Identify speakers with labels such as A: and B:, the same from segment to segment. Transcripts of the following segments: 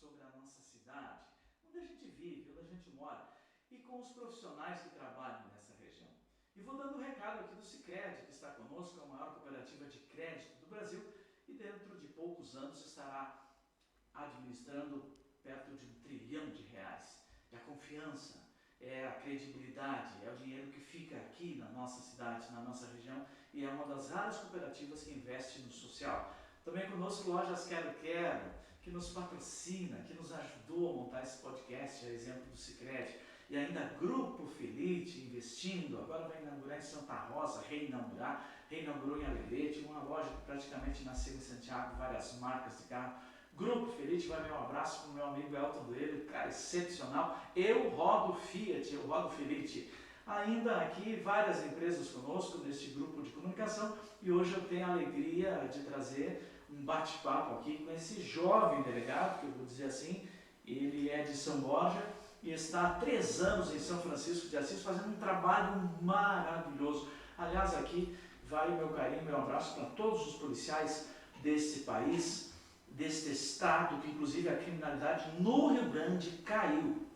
A: sobre a nossa cidade, onde a gente vive, onde a gente mora, e com os profissionais que trabalham nessa região. E vou dando um recado aqui do Sicredi, que está conosco, a maior cooperativa de crédito do Brasil, e dentro de poucos anos estará administrando perto de R$ 1 trilhão. E a confiança, é a credibilidade, é o dinheiro que fica aqui na nossa cidade, na nossa região, e é uma das raras cooperativas que investe no social. Também conosco Lojas Quero Quero, que nos patrocina, que nos ajudou a montar esse podcast, a exemplo do Sicredi. E ainda Grupo Felite investindo, agora vai inaugurar em Santa Rosa, reinaugurou em Alegrete, uma loja que praticamente nasceu em Santiago, várias marcas de carro. Grupo Felite, vai ver um abraço para o meu amigo Elton Doelho, cara excepcional. Eu rodo Fiat, eu rodo Felite. Ainda aqui várias empresas conosco neste grupo de comunicação, e hoje eu tenho a alegria de trazer um bate-papo aqui com esse jovem delegado, que eu vou dizer assim, ele é de São Borja e está há 3 anos em São Francisco de Assis fazendo um trabalho maravilhoso. Aliás, aqui vai o meu carinho, meu abraço para todos os policiais desse país, deste estado, que inclusive a criminalidade no Rio Grande caiu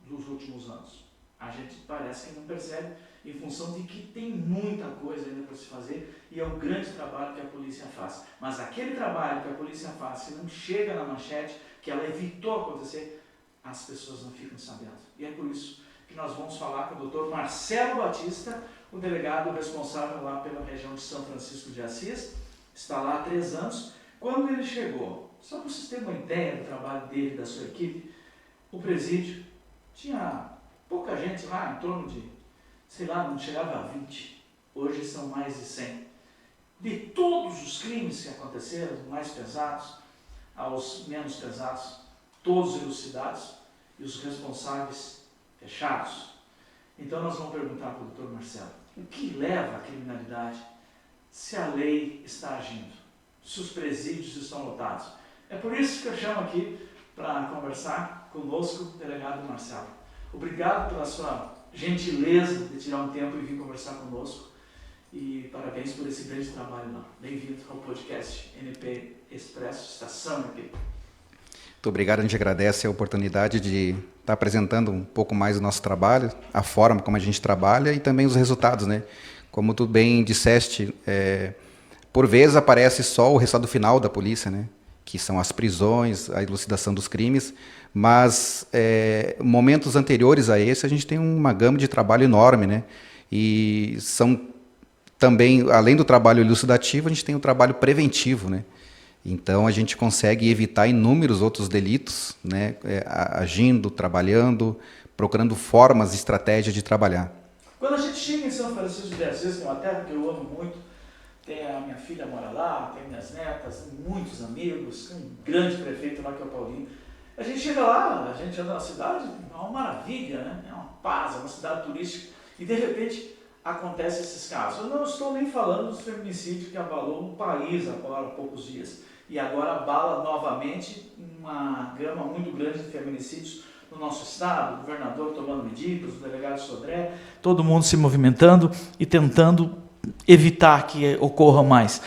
A: nos últimos anos. A gente parece que não percebe, em função de que tem muita coisa ainda para se fazer, e é o grande trabalho que a polícia faz. Mas aquele trabalho que a polícia faz, que não chega na manchete, que ela evitou acontecer, as pessoas não ficam sabendo. E é por isso que nós vamos falar com o Dr. Marcelo Batista, o delegado responsável lá pela região de São Francisco de Assis, está lá há 3 anos. Quando ele chegou, só para vocês terem uma ideia do trabalho dele, da sua equipe, o presídio tinha pouca gente lá, em torno de, sei lá, não chegava a 20. Hoje são mais de 100. De todos os crimes que aconteceram, dos mais pesados aos menos pesados, todos elucidados e os responsáveis fechados. Então nós vamos perguntar para o Dr. Marcelo, o que leva à criminalidade se a lei está agindo, se os presídios estão lotados? É por isso que eu chamo aqui para conversar conosco o delegado Marcelo. Obrigado pela sua gentileza de tirar um tempo e vir conversar conosco, e parabéns por esse grande trabalho lá. Bem-vindo ao podcast NP Expresso, Estação NP.
B: Muito obrigado, a gente agradece a oportunidade de estar apresentando um pouco mais o nosso trabalho, a forma como a gente trabalha e também os resultados, né? Como tu bem disseste, por vezes aparece só o resultado final da polícia, né? Que são as prisões, a elucidação dos crimes, mas momentos anteriores a esse a gente tem uma gama de trabalho enorme, né? E são também, além do trabalho elucidativo, a gente tem o trabalho preventivo, né? Então a gente consegue evitar inúmeros outros delitos, né? Agindo, trabalhando, procurando formas, estratégias de trabalhar.
A: Quando a gente chega em São Francisco de Assis, que é uma terra que eu amo muito, tem a minha filha mora lá, tem minhas netas, tem muitos amigos, tem um grande prefeito lá que é o Paulinho. A gente chega lá, a gente anda na cidade, é uma maravilha, né? É uma paz, é uma cidade turística, e de repente acontecem esses casos. Eu não estou nem falando dos feminicídios que abalou o país agora há poucos dias, e agora abala novamente uma gama muito grande de feminicídios no nosso estado, o governador tomando medidas, o delegado Sodré, todo mundo se movimentando e tentando evitar que ocorra mais.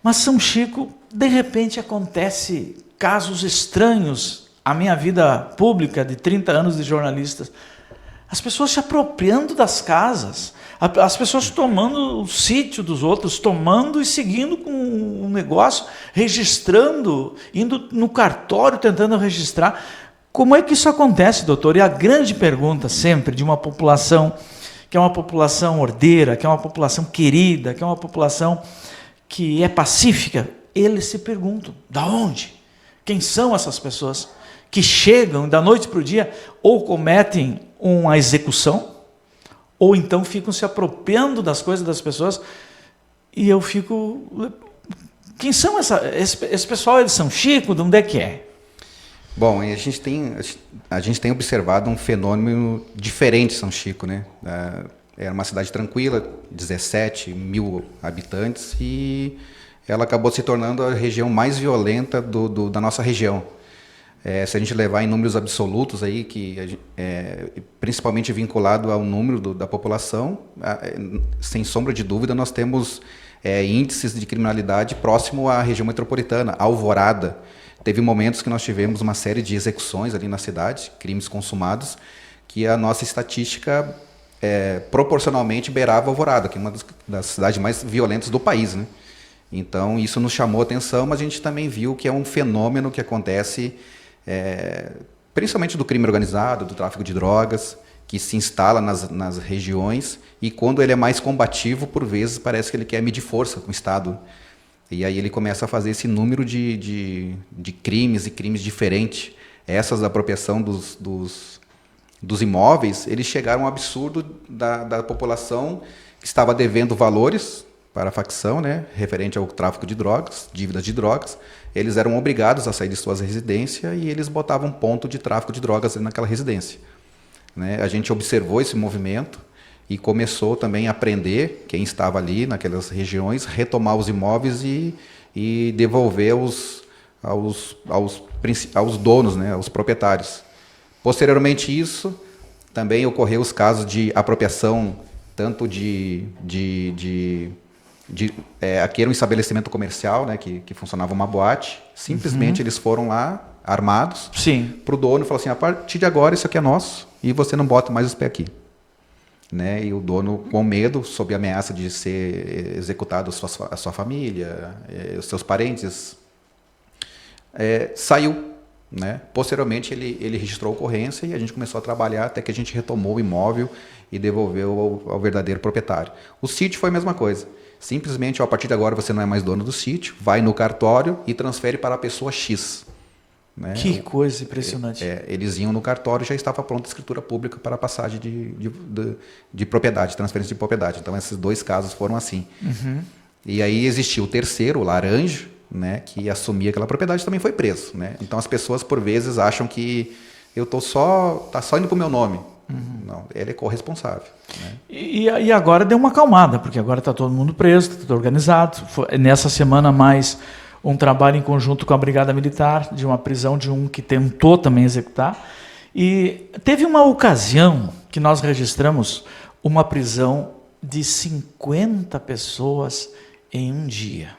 A: Mas São Chico, de repente acontece casos estranhos. A minha vida pública de 30 anos de jornalistas, as pessoas se apropriando das casas, as pessoas tomando o sítio dos outros, tomando e seguindo com um negócio, registrando, indo no cartório tentando registrar. Como é que isso acontece, doutor? E a grande pergunta sempre de uma população que é uma população ordeira, que é uma população querida, que é uma população que é pacífica, eles se perguntam, da onde? Quem são essas pessoas que chegam da noite para o dia ou cometem uma execução, ou então ficam se apropriando das coisas das pessoas, e eu fico... Quem são esse pessoal? Eles são Chico? De onde é que é?
B: Bom, a gente tem observado um fenômeno diferente em São Chico, né? Era uma cidade tranquila, 17 mil habitantes, e ela acabou se tornando a região mais violenta da nossa região. Se a gente levar em números absolutos, aí, principalmente vinculado ao número da população, sem sombra de dúvida, nós temos índices de criminalidade próximo à região metropolitana, Alvorada, Teve momentos que nós tivemos uma série de execuções ali na cidade, crimes consumados, que a nossa estatística proporcionalmente beirava Alvorada, que é uma das cidades mais violentas do país, né? Então, isso nos chamou a atenção, mas a gente também viu que é um fenômeno que acontece, principalmente do crime organizado, do tráfico de drogas, que se instala nas regiões, e quando ele é mais combativo, por vezes, parece que ele quer medir força com o Estado. E aí ele começa a fazer esse número de crimes e crimes diferentes. Essas da apropriação dos imóveis, eles chegaram a um absurdo da população que estava devendo valores para a facção, né, referente ao tráfico de drogas, dívidas de drogas. Eles eram obrigados a sair de suas residências e eles botavam ponto de tráfico de drogas naquela residência. Né? A gente observou esse movimento e começou também a prender quem estava ali naquelas regiões, retomar os imóveis e devolver aos donos, né, aos proprietários. Posteriormente isso, também ocorreu os casos de apropriação tanto aqui era um estabelecimento comercial, né, que funcionava uma boate. Simplesmente eles foram lá, armados, para o dono e falaram assim, a partir de agora isso aqui é nosso e você não bota mais os pés aqui. Né? E o dono, com medo, sob ameaça de ser executado a sua família, os seus parentes, saiu. Né? Posteriormente ele registrou a ocorrência e a gente começou a trabalhar até que a gente retomou o imóvel e devolveu ao verdadeiro proprietário. O sítio foi a mesma coisa. Simplesmente, a partir de agora você não é mais dono do sítio, vai no cartório e transfere para a pessoa X. Né?
C: Que coisa impressionante.
B: Eles iam no cartório e já estava pronta a escritura pública para a passagem de propriedade, transferência de propriedade. Então, esses dois casos foram assim. E aí existiu o terceiro, o Laranja, né, que assumia aquela propriedade, também foi preso. Né? Então, as pessoas, por vezes, acham que eu estou tá só indo para o meu nome. Não, ele é corresponsável. Né?
C: E agora deu uma acalmada, porque agora está todo mundo preso, está tudo organizado. Nessa semana, mais um trabalho em conjunto com a Brigada Militar, de uma prisão de um que tentou também executar. E teve uma ocasião que nós registramos uma prisão de 50 pessoas em um dia,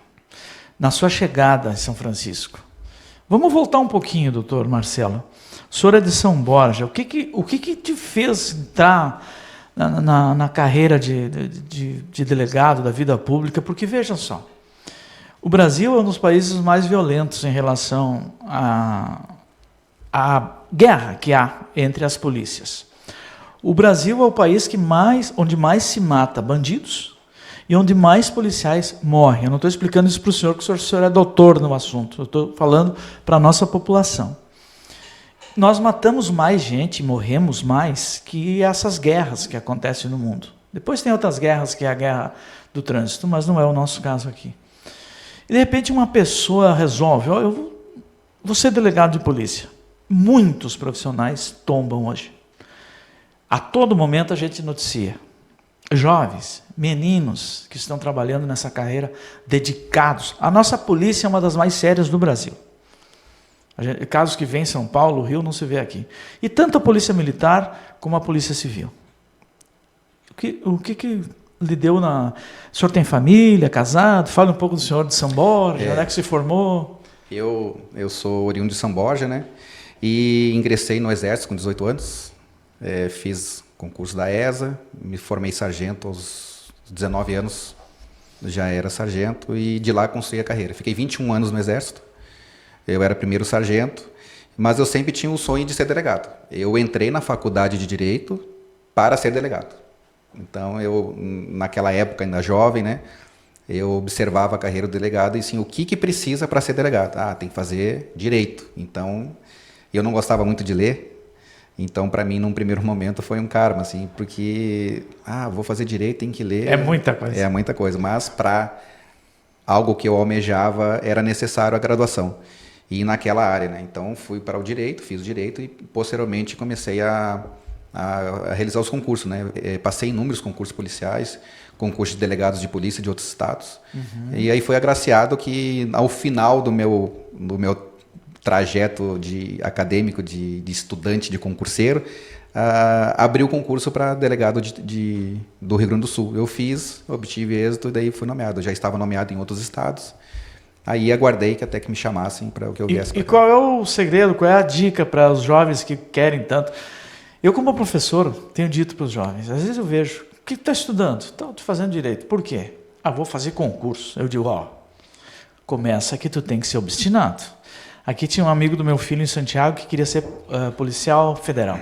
C: na sua chegada em São Francisco. Vamos voltar um pouquinho, doutor Marcelo. O senhor é de São Borja. O que te fez entrar na carreira de delegado da vida pública? Porque, veja só, o Brasil é um dos países mais violentos em relação à guerra que há entre as polícias. O Brasil é o país onde mais se mata bandidos e onde mais policiais morrem. Eu não estou explicando isso para o senhor, porque o senhor é doutor no assunto. Eu estou falando para a nossa população. Nós matamos mais gente, morremos mais que essas guerras que acontecem no mundo. Depois tem outras guerras, que é a guerra do trânsito, mas não é o nosso caso aqui. E de repente uma pessoa resolve, eu vou ser delegado de polícia. Muitos profissionais tombam hoje. A todo momento a gente noticia. Jovens, meninos que estão trabalhando nessa carreira, dedicados. A nossa polícia é uma das mais sérias do Brasil. Casos que vêm em São Paulo, Rio, não se vê aqui. E tanto a polícia militar como a polícia civil. O que lhe deu na... O senhor tem família, casado? Fale um pouco do senhor de São Borja, onde é que se formou?
B: Eu sou oriundo de São Borja, né? E ingressei no Exército com 18 anos. Fiz concurso da ESA, me formei sargento aos 19 anos, já era sargento, e de lá construí a carreira. Fiquei 21 anos no Exército, eu era primeiro sargento, mas eu sempre tinha o sonho de ser delegado. Eu entrei na faculdade de Direito para ser delegado. Então, eu, naquela época, ainda jovem, né, eu observava a carreira do delegado e, assim, o que precisa para ser delegado? Tem que fazer Direito. Então, eu não gostava muito de ler. Então, para mim, num primeiro momento, foi um karma, assim, porque, vou fazer Direito, tem que ler.
C: É muita coisa.
B: É muita coisa, mas para algo que eu almejava, era necessário a graduação. E naquela área, né? Então, fui para o Direito, fiz o Direito e, posteriormente, comecei a realizar os concursos, né? Passei inúmeros concursos policiais, concursos de delegados de polícia de outros estados. E aí foi agraciado que, ao final do meu trajeto acadêmico de estudante, de concurseiro, abri o concurso para delegado do Rio Grande do Sul. Eu fiz, obtive êxito e daí fui nomeado. Eu já estava nomeado em outros estados Aí aguardei que até que me chamassem para que eu viesse.
C: E qual é o segredo, qual é a dica para os jovens que querem tanto? Eu, como professor, tenho dito para os jovens, às vezes eu vejo, o que tu está estudando? Estou fazendo direito. Por quê? Vou fazer concurso. Eu digo, começa que tu tem que ser obstinado. Aqui tinha um amigo do meu filho em Santiago que queria ser policial federal.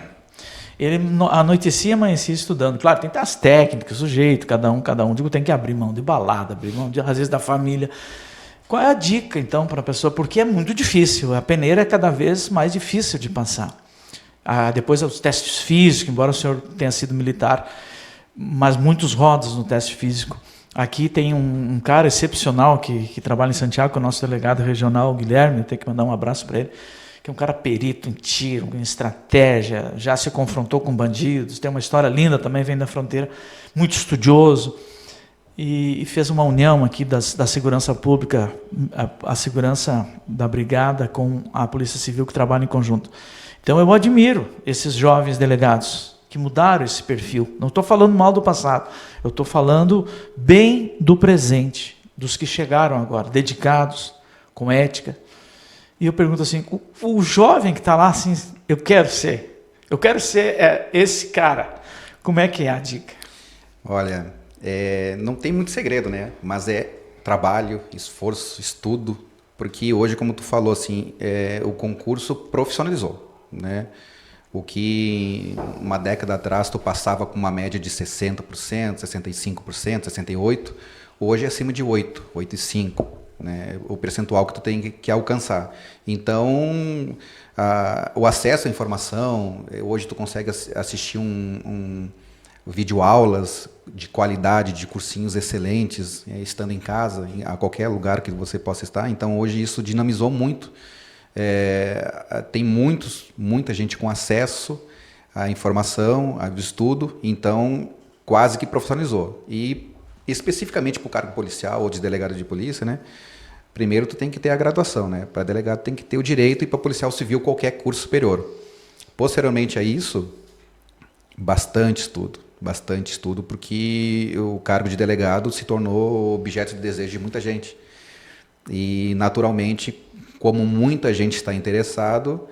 C: Ele anoitecia e amanhecia estudando. Claro, tem que ter as técnicas, o jeito, cada um. Digo, tem que abrir mão de balada, abrir mão, às vezes, da família. Qual é a dica, então, para a pessoa? Porque é muito difícil. A peneira é cada vez mais difícil de passar. Depois, os testes físicos, embora o senhor tenha sido militar, mas muitos rodam no teste físico. Aqui tem um cara excepcional que trabalha em Santiago, que é o nosso delegado regional, o Guilherme, eu tenho que mandar um abraço para ele, que é um cara perito em tiro, em estratégia, já se confrontou com bandidos, tem uma história linda também, vem da fronteira, muito estudioso, e fez uma união aqui da segurança pública, a segurança da brigada com a Polícia Civil, que trabalha em conjunto. Então eu admiro esses jovens delegados que mudaram esse perfil. Não estou falando mal do passado, eu estou falando bem do presente, dos que chegaram agora, dedicados, com ética. E eu pergunto assim, o jovem que está lá, assim, eu quero ser esse cara. Como é que é a dica?
B: Olha, não tem muito segredo, né? Mas é trabalho, esforço, estudo, porque hoje, como tu falou, assim, o concurso profissionalizou, né? O que uma década atrás tu passava com uma média de 60%, 65%, 68%, hoje é acima de 8,5%, né? O percentual que tu tem que alcançar. Então, o acesso à informação, hoje tu consegue assistir videoaulas de qualidade, de cursinhos excelentes, estando em casa, a qualquer lugar que você possa estar. Então, hoje isso dinamizou muito. Tem muita gente com acesso à informação, ao estudo, então quase que profissionalizou. E especificamente para o cargo policial ou de delegado de polícia, né? Primeiro tu tem que ter a graduação, né? Para delegado tem que ter o direito e para policial civil qualquer curso superior. Posteriormente a isso, bastante estudo, porque o cargo de delegado se tornou objeto de desejo de muita gente. E naturalmente, como muita gente está interessado,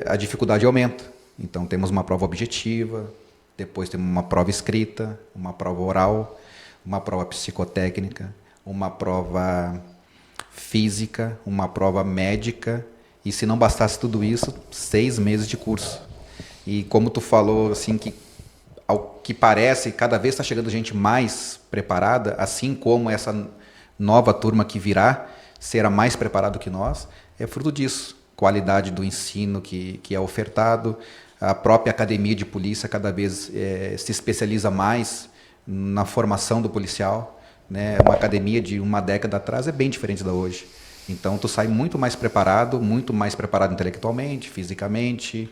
B: a dificuldade aumenta. Então temos uma prova objetiva, depois temos uma prova escrita, uma prova oral, uma prova psicotécnica, uma prova física, uma prova médica, e se não bastasse tudo isso, 6 meses de curso. E como tu falou, assim, que ao que parece, cada vez está chegando gente mais preparada, assim como essa nova turma que virá será mais preparado que nós, é fruto disso. Qualidade do ensino que é ofertado, a própria academia de polícia cada vez se especializa mais na formação do policial, né? Uma academia de uma década atrás é bem diferente da hoje. Então tu sai muito mais preparado intelectualmente, fisicamente,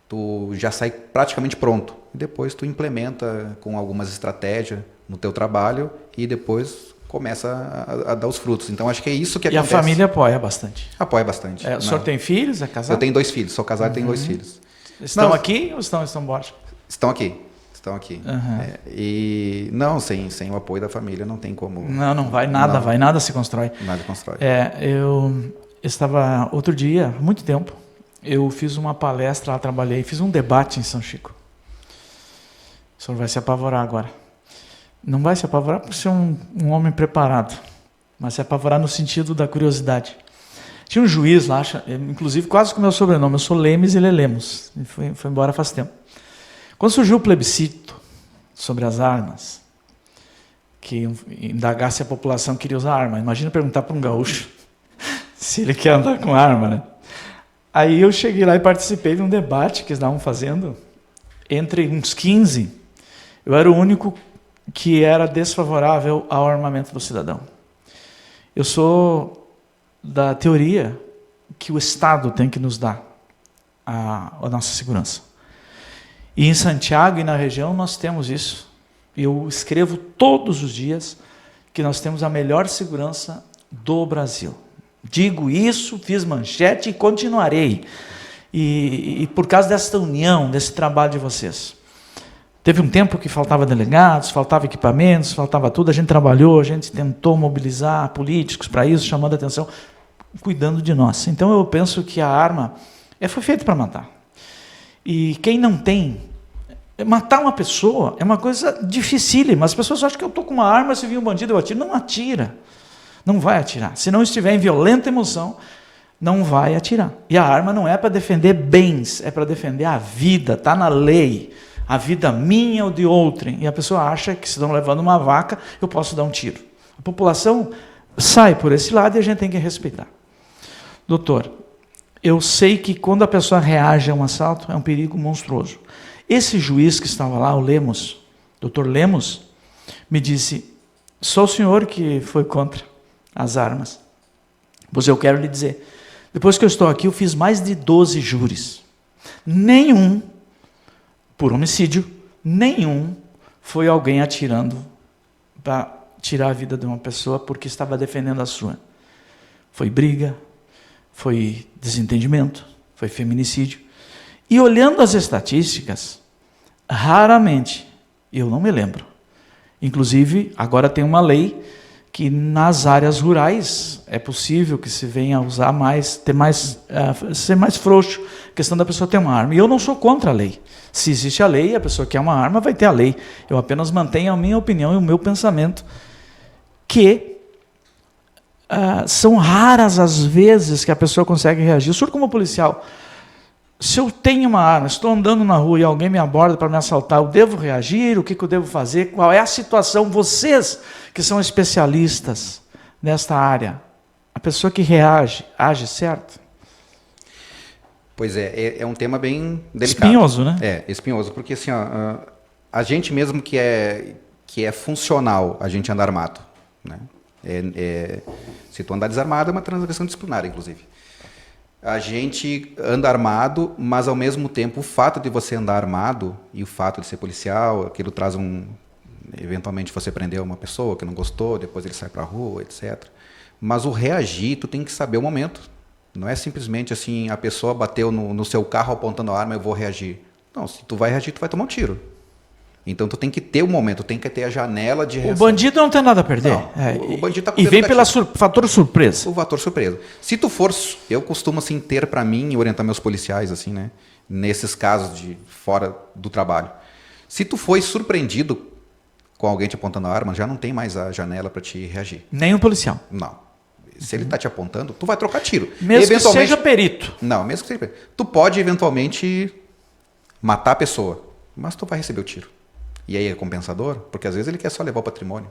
B: tu já sai praticamente pronto. E depois tu implementa com algumas estratégias no teu trabalho e depois começa a dar os frutos. Então acho que é isso que acontece.
C: E a família apoia bastante?
B: Apoia bastante.
C: O senhor tem filhos? É casado?
B: Eu tenho 2 filhos, sou casado e tenho 2 filhos.
C: Estão aqui ou estão embora?
B: Estão aqui. E não, sem o apoio da família não tem como.
C: Não vai nada, nada se constrói.
B: Nada constrói.
C: Eu estava outro dia, há muito tempo, eu fiz uma palestra lá, fiz um debate em São Chico. O senhor vai se apavorar agora. Não vai se apavorar por ser um homem preparado, mas se apavorar no sentido da curiosidade. Tinha um juiz lá, inclusive quase com o meu sobrenome, eu sou Lemes e ele é Lemos, e foi embora faz tempo. Quando surgiu o plebiscito sobre as armas, que indagasse a população que queria usar arma, imagina perguntar para um gaúcho se ele quer andar com arma, né? Aí eu cheguei lá e participei de um debate que eles estavam fazendo, entre uns 15, eu era o único que era desfavorável ao armamento do cidadão. Eu sou da teoria que o Estado tem que nos dar a nossa segurança. E em Santiago e na região nós temos isso. Eu escrevo todos os dias que nós temos a melhor segurança do Brasil. Digo isso, fiz manchete e continuarei. E por causa dessa união, desse trabalho de vocês. Teve um tempo que faltava delegados, faltava equipamentos, faltava tudo. A gente trabalhou, a gente tentou mobilizar políticos para isso, chamando a atenção, cuidando de nós. Então eu penso que a arma foi feita para matar. E quem não tem... Matar uma pessoa é uma coisa dificílima. As pessoas acham que eu estou com uma arma, se vir um bandido eu atiro. Não atira. Não vai atirar. Se não estiver em violenta emoção, não vai atirar. E a arma não é para defender bens, é para defender a vida. Está na lei. A vida minha ou de outrem. E a pessoa acha que se estão levando uma vaca, eu posso dar um tiro. A população sai por esse lado e a gente tem que respeitar. Doutor, eu sei que quando a pessoa reage a um assalto, é um perigo monstruoso. Esse juiz que estava lá, o Lemos, doutor Lemos, me disse, só o senhor que foi contra as armas. Pois eu quero lhe dizer, depois que eu estou aqui, eu fiz mais de 12 júris. Nenhum, por homicídio, nenhum foi alguém atirando para tirar a vida de uma pessoa porque estava defendendo a sua. Foi briga, foi desentendimento, foi feminicídio. E olhando as estatísticas, raramente, eu não me lembro. Inclusive, agora tem uma lei que nas áreas rurais é possível que se venha a usar mais, ser mais frouxo, a questão da pessoa ter uma arma. E eu não sou contra a lei. Se existe a lei, a pessoa quer uma arma, vai ter a lei. Eu apenas mantenho a minha opinião e o meu pensamento, que são raras as vezes que a pessoa consegue reagir. O senhor, como policial, se eu tenho uma arma, estou andando na rua e alguém me aborda para me assaltar, eu devo reagir? O que eu devo fazer? Qual é a situação? Vocês que são especialistas nesta área, a pessoa que reage, age certo?
B: Pois é um tema bem delicado.
C: Espinhoso, né?
B: Espinhoso, porque assim, a gente mesmo que é funcional, a gente anda armado, né? Se tu andar desarmado, é uma transgressão disciplinar, inclusive. A gente anda armado, mas ao mesmo tempo o fato de você andar armado e o fato de ser policial, aquilo traz eventualmente você prendeu uma pessoa que não gostou, depois ele sai para a rua, etc. Mas o reagir, tu tem que saber o momento. Não é simplesmente assim, a pessoa bateu no seu carro apontando a arma, eu vou reagir. Não, se tu vai reagir, tu vai tomar um tiro. Então tu tem que ter o momento, tem que ter a janela de reação.
C: O bandido não tem nada a perder.
B: Não, o bandido tá com
C: e vem pelo fator surpresa.
B: O fator surpresa. Se tu for, eu costumo assim ter para mim e orientar meus policiais assim, né, nesses casos de fora do trabalho. Se tu foi surpreendido com alguém te apontando a arma, já não tem mais a janela para te reagir.
C: Nem o policial.
B: Não. Se ele tá te apontando, tu vai trocar tiro.
C: Mesmo que seja perito.
B: Não, mesmo que seja perito. Tu pode eventualmente matar a pessoa, mas tu vai receber o tiro. E aí é compensador? Porque às vezes ele quer só levar o patrimônio.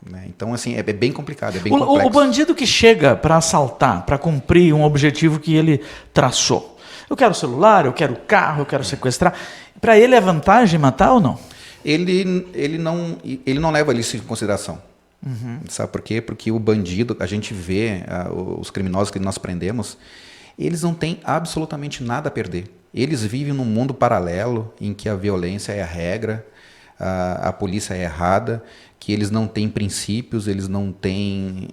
B: Né? Então, assim, é bem complicado, é bem complexo.
C: O bandido que chega para assaltar, para cumprir um objetivo que ele traçou. Eu quero celular, eu quero carro, eu quero sequestrar. Para ele é vantagem matar ou não?
B: Ele não leva isso em consideração.
C: Uhum.
B: Sabe por quê? Porque o bandido, a gente vê, os criminosos que nós prendemos, eles não têm absolutamente nada a perder. Eles vivem num mundo paralelo em que a violência é a regra, a polícia é errada, que eles não têm princípios, eles não têm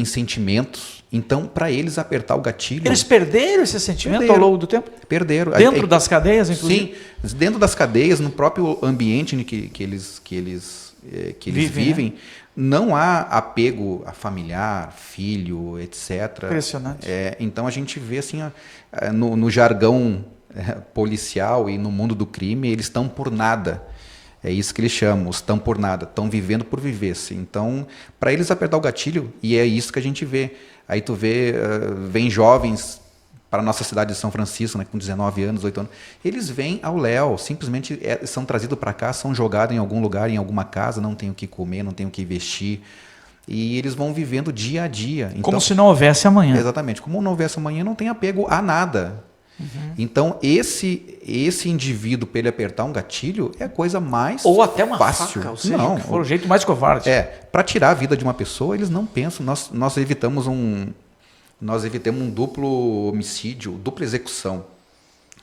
B: sentimentos. Então, para eles apertar o gatilho...
C: Eles perderam esse sentimento ao longo do tempo?
B: Perderam.
C: Dentro das cadeias, inclusive?
B: Sim, dentro das cadeias, no próprio ambiente em que eles vivem, né? Não há apego a familiar, filho, etc.
C: Impressionante.
B: Então a gente vê assim, no jargão policial e no mundo do crime, eles estão por nada. É isso que eles chamam, estão por nada, estão vivendo por viver-se. Então, para eles apertar o gatilho, e é isso que a gente vê. Aí tu vem jovens para a nossa cidade de São Francisco, né, com 19 anos, 8 anos, eles vêm ao léu, simplesmente são trazidos para cá, são jogados em algum lugar, em alguma casa, não tem o que comer, não tem o que vestir, e eles vão vivendo dia a dia. Então,
C: como se não houvesse amanhã.
B: Exatamente, como não houvesse amanhã, não tem apego a nada. Uhum. Então, esse indivíduo, para ele apertar um gatilho, é a coisa mais fácil.
C: Ou até uma faca, ou seja, não, que for o jeito mais covarde.
B: Para tirar a vida de uma pessoa, eles não pensam, nós evitamos um duplo homicídio, dupla execução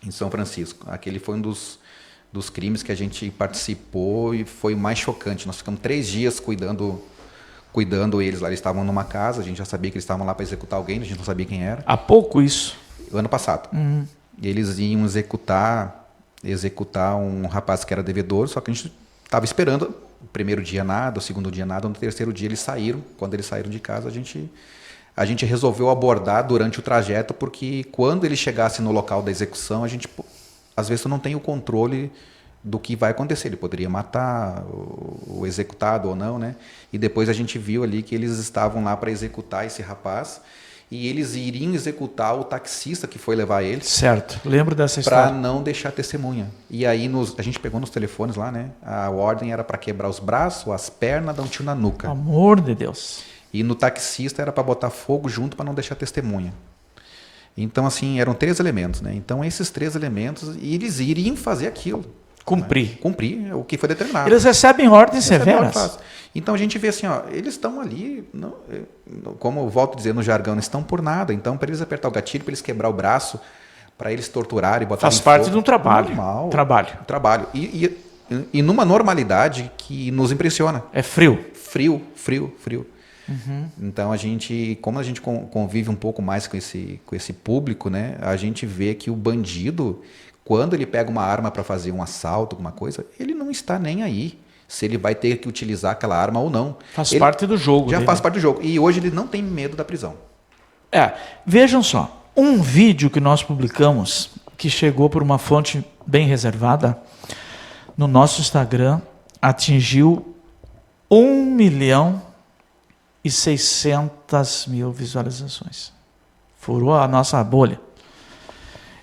B: em São Francisco. Aquele foi um dos crimes que a gente participou e foi o mais chocante. Nós ficamos 3 dias cuidando eles lá. Eles estavam numa casa, a gente já sabia que eles estavam lá para executar alguém, a gente não sabia quem era.
C: Há pouco isso?
B: O ano passado.
C: Uhum.
B: Eles iam executar executar um rapaz que era devedor, só que a gente estava esperando. O primeiro dia nada, o segundo dia nada, no terceiro dia eles saíram. Quando eles saíram de casa, a gente resolveu abordar durante o trajeto, porque quando ele chegasse no local da execução, a gente, às vezes, não tem o controle do que vai acontecer. Ele poderia matar o executado ou não, né? E depois a gente viu ali que eles estavam lá para executar esse rapaz e eles iriam executar o taxista que foi levar eles.
C: Certo, lembro dessa história.
B: Para não deixar testemunha. E aí a gente pegou nos telefones lá, né? A ordem era para quebrar os braços, as pernas, dar um tiro na nuca.
C: Amor de Deus.
B: E no taxista era para botar fogo junto para não deixar testemunha. Então, assim, eram 3 elementos, né? Então, esses 3 elementos, eles iriam fazer aquilo.
C: Cumprir.
B: Né? Cumprir o que foi determinado.
C: Eles recebem ordens severas.
B: Então, a gente vê assim, ó, eles estão ali, como eu volto a dizer no jargão, não estão por nada. Então, para eles apertar o gatilho, para eles quebrar o braço, para eles torturarem e botar
C: faz parte de um trabalho.
B: Normal.
C: Trabalho.
B: E numa normalidade que nos impressiona.
C: É frio.
B: Frio. Uhum. Então como a gente convive um pouco mais com esse público, né? A gente vê que o bandido, quando ele pega uma arma para fazer um assalto, alguma coisa, ele não está nem aí se ele vai ter que utilizar aquela arma ou não.
C: Faz parte do jogo.
B: Já faz parte do jogo. E hoje ele não tem medo da prisão.
C: Vejam só, um vídeo que nós publicamos, que chegou por uma fonte bem reservada, no nosso Instagram, atingiu 1.600.000 visualizações. Furou a nossa bolha.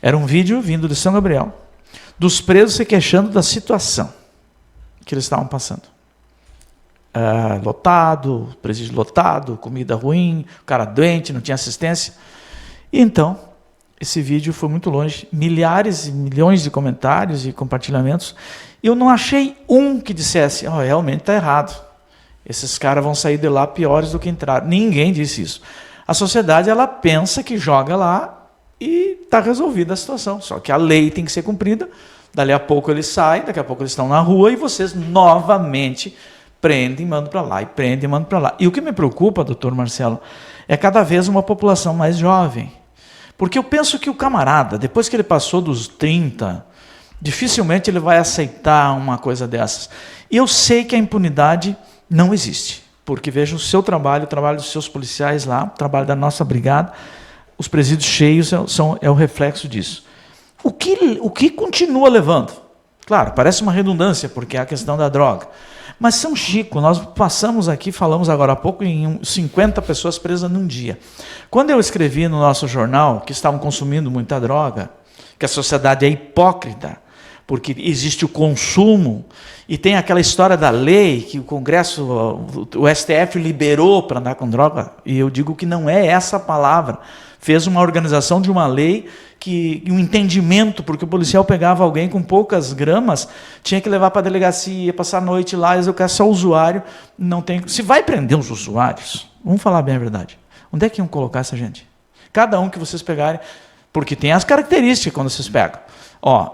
C: Era um vídeo vindo de São Gabriel, dos presos se queixando da situação que eles estavam passando. Lotado, presídio lotado, comida ruim, o cara doente, não tinha assistência. E então, esse vídeo foi muito longe, milhares e milhões de comentários e compartilhamentos. E eu não achei um que dissesse, realmente está errado. Esses caras vão sair de lá piores do que entraram. Ninguém disse isso. A sociedade, ela pensa que joga lá e está resolvida a situação. Só que a lei tem que ser cumprida. Dali a pouco eles saem, daqui a pouco eles estão na rua e vocês novamente prendem e mandam para lá, e prendem e mandam para lá. E o que me preocupa, doutor Marcelo, é cada vez uma população mais jovem. Porque eu penso que o camarada, depois que ele passou dos 30, dificilmente ele vai aceitar uma coisa dessas. E eu sei que a impunidade não existe, porque veja o seu trabalho, o trabalho dos seus policiais lá, o trabalho da nossa brigada, os presídios cheios é o reflexo disso. O que continua levando? Claro, parece uma redundância, porque é a questão da droga. Mas São Chico, nós passamos aqui, falamos agora há pouco, em 50 pessoas presas num dia. Quando eu escrevi no nosso jornal que estavam consumindo muita droga, que a sociedade é hipócrita, porque existe o consumo, e tem aquela história da lei que o Congresso, o STF liberou para andar com droga, e eu digo que não é essa a palavra. Fez uma organização de uma lei, um entendimento, porque o policial pegava alguém com poucas gramas, tinha que levar para a delegacia, passar a noite lá, educar só o usuário. Não tem. Se vai prender os usuários, vamos falar bem a verdade, onde é que iam colocar essa gente? Cada um que vocês pegarem, porque tem as características quando vocês pegam.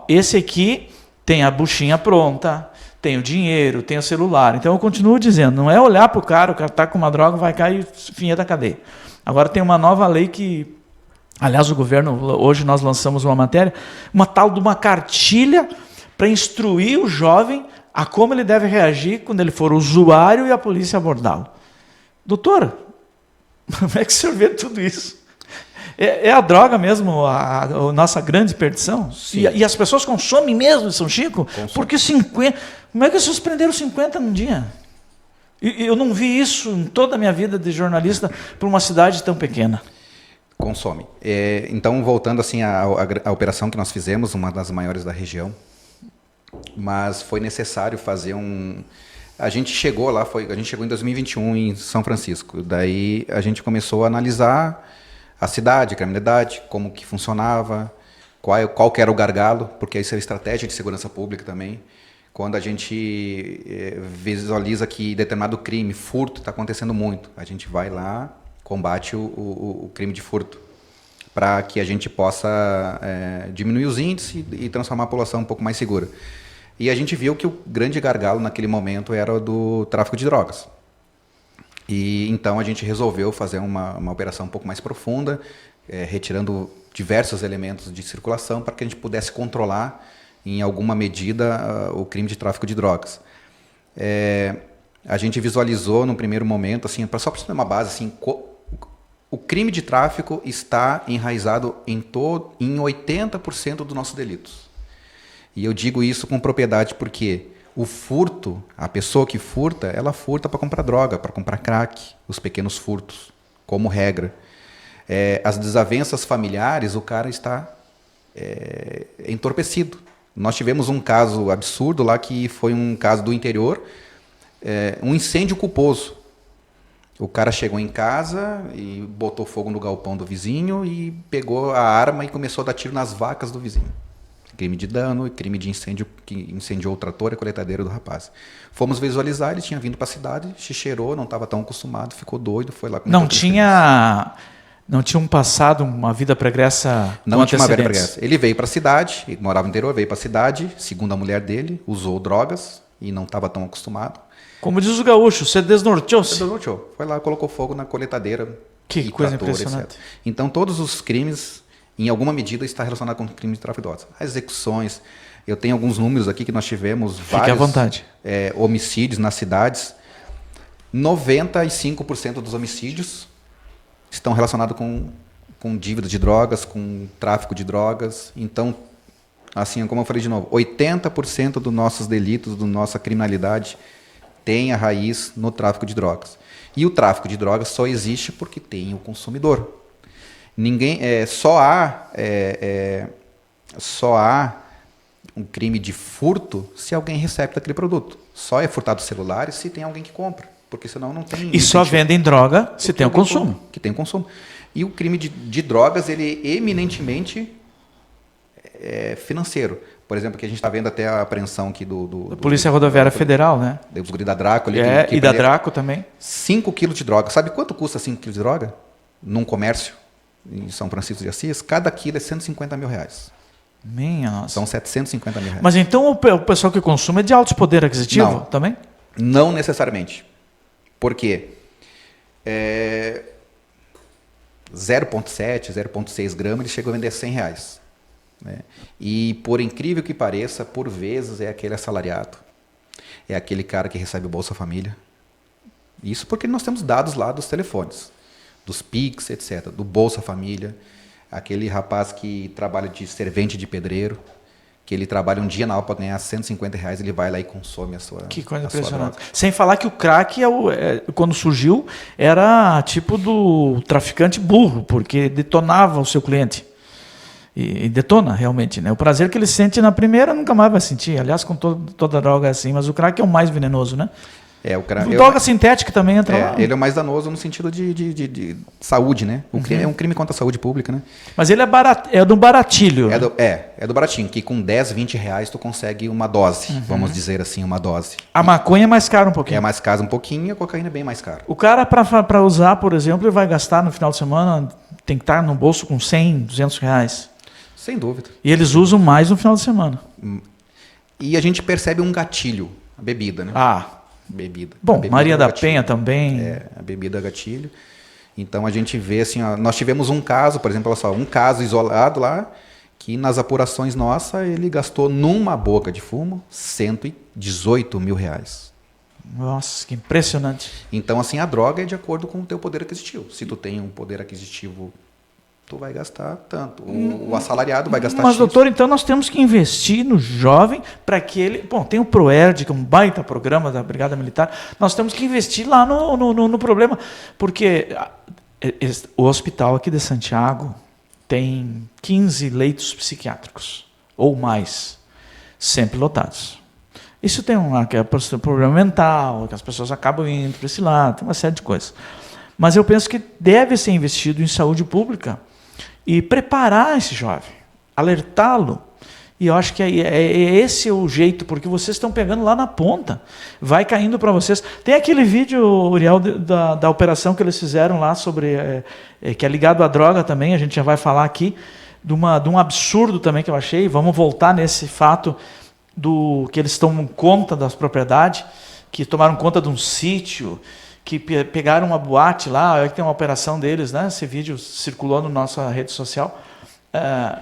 C: Esse aqui tem a buchinha pronta, tem o dinheiro, tem o celular. Então eu continuo dizendo, não é olhar para o cara está com uma droga, vai cair e fim da cadeia. Agora tem uma nova lei que, aliás, o governo, hoje nós lançamos uma matéria, uma tal de uma cartilha para instruir o jovem a como ele deve reagir quando ele for usuário e a polícia abordá-lo. Doutor, como é que o senhor vê tudo isso? É a droga mesmo, a nossa grande perdição? E as pessoas consomem mesmo em São Chico? Porque 50... Como é que vocês prenderam 50 num dia? E eu não vi isso em toda a minha vida de jornalista para uma cidade tão pequena.
B: Consome. Então, voltando assim à operação que nós fizemos, uma das maiores da região, mas foi necessário fazer A gente chegou lá, a gente chegou em 2021 em São Francisco. Daí a gente começou a analisar a cidade, a criminalidade, como que funcionava, qual que era o gargalo, porque isso é estratégia de segurança pública também. Quando a gente visualiza que determinado crime, furto, está acontecendo muito, a gente vai lá, combate o crime de furto, para que a gente possa diminuir os índices e transformar a população um pouco mais segura. E a gente viu que o grande gargalo naquele momento era o do tráfico de drogas. E então a gente resolveu fazer uma operação um pouco mais profunda, retirando diversos elementos de circulação para que a gente pudesse controlar em alguma medida, o crime de tráfico de drogas. A gente visualizou, no primeiro momento, assim, só para ter uma base, assim, o crime de tráfico está enraizado em 80% dos nossos delitos. E eu digo isso com propriedade porque o furto, a pessoa que furta, ela furta para comprar droga, para comprar crack, os pequenos furtos, como regra. As desavenças familiares, o cara está entorpecido. Nós tivemos um caso absurdo lá, que foi um caso do interior, um incêndio culposo. O cara chegou em casa e botou fogo no galpão do vizinho e pegou a arma e começou a dar tiro nas vacas do vizinho. Crime de dano e crime de incêndio, que incendiou o trator e a colheitadeira do rapaz. Fomos visualizar, ele tinha vindo para a cidade, se cheirou, não estava tão acostumado, ficou doido, foi lá...
C: Não tinha um passado, uma vida pregressa?
B: Não tinha uma vida pregressa. Ele veio para a cidade, ele morava no interior, veio para a cidade, segundo a mulher dele, usou drogas e não estava tão acostumado.
C: Como diz o gaúcho, você desnorteou-se.
B: Desnorteou. Foi lá, colocou fogo na colheitadeira.
C: Que coisa impressionante.
B: Etc. Então, todos os crimes, em alguma medida, está relacionado com o crime de tráfico de drogas. As execuções, eu tenho alguns números aqui que nós tivemos,
C: Fique à vontade.
B: Homicídios nas cidades. 95% dos homicídios estão relacionados com dívida de drogas, com tráfico de drogas. Então, assim, como eu falei de novo, 80% dos nossos delitos, da nossa criminalidade, tem a raiz no tráfico de drogas. E o tráfico de drogas só existe porque tem o consumidor. Só há um crime de furto se alguém recebe daquele produto. Só é furtado celulares se tem alguém que compra, porque senão não tem...
C: E só vendem droga se tem o consumo.
B: Que tem o consumo. E o crime de drogas, ele é eminentemente financeiro. Por exemplo, que a gente está vendo até a apreensão aqui da
C: Polícia Rodoviária Federal, né?
B: Dos guri da Draco. Ali,
C: e da Draco também.
B: 5 quilos de droga. Sabe quanto custa 5 quilos de droga? Num comércio em São Francisco de Assis, cada quilo é 150 mil reais.
C: Minha nossa.
B: São 750 mil reais.
C: Mas então o pessoal que consome é de alto poder aquisitivo também?
B: Não necessariamente. Por quê? 0,7, 0,6 gramas, ele chegou a vender 100 reais. Né? E, por incrível que pareça, por vezes é aquele assalariado. É aquele cara que recebe o Bolsa Família. Isso porque nós temos dados lá dos telefones, dos Pix, etc., do Bolsa Família. Aquele rapaz que trabalha de servente de pedreiro, que ele trabalha um dia na aula para ganhar 150 reais, ele vai lá e consome a sua. Que coisa impressionante. Sem falar que o crack, quando surgiu, era tipo do traficante burro, porque detonava o seu cliente. E detona realmente, né? O prazer que ele sente na primeira nunca mais vai sentir. Aliás, com toda droga é assim, mas o crack é o mais venenoso, né? Droga sintética também entra lá. Ele é o mais danoso no sentido de saúde, né? É um crime contra a saúde pública, né?
C: Mas ele é do baratilho.
B: É do baratinho, que com 10, 20 reais tu consegue uma dose, vamos dizer assim, uma dose.
C: A maconha é mais cara um pouquinho.
B: É mais cara um pouquinho e a cocaína é bem mais cara.
C: O cara, para usar, por exemplo, ele vai gastar no final de semana, tem que estar no bolso com 100, 200 reais.
B: Sem dúvida.
C: E eles usam mais no final de semana.
B: E a gente percebe um gatilho, a bebida, né? Bebida.
C: Bom,
B: bebida
C: Maria da Penha também.
B: A bebida gatilho. Então a gente vê assim, nós tivemos um caso, por exemplo, olha só, um caso isolado lá, que nas apurações nossas ele gastou numa boca de fumo 118 mil reais.
C: Nossa, que impressionante.
B: Então assim, a droga é de acordo com o teu poder aquisitivo. Se tu tem um poder aquisitivo, tu vai gastar tanto. O assalariado vai gastar
C: Mas,
B: X.
C: doutor, então nós temos que investir no jovem para que ele... Bom, tem o ProERD, que é um baita programa da Brigada Militar. Nós temos que investir lá no problema, porque o hospital aqui de Santiago tem 15 leitos psiquiátricos, ou mais, sempre lotados. Isso tem um problema mental, que as pessoas acabam indo para esse lado, tem uma série de coisas. Mas eu penso que deve ser investido em saúde pública e preparar esse jovem, alertá-lo. E eu acho que esse o jeito, porque vocês estão pegando lá na ponta, vai caindo para vocês. Tem aquele vídeo, Uriel, da operação que eles fizeram lá, que é ligado à droga também, a gente já vai falar aqui, de um absurdo também que eu achei. Vamos voltar nesse fato que eles tomam conta das propriedades, que tomaram conta de um sítio, que pegaram uma boate lá, que tem uma operação deles, né? Esse vídeo circulou na nossa rede social.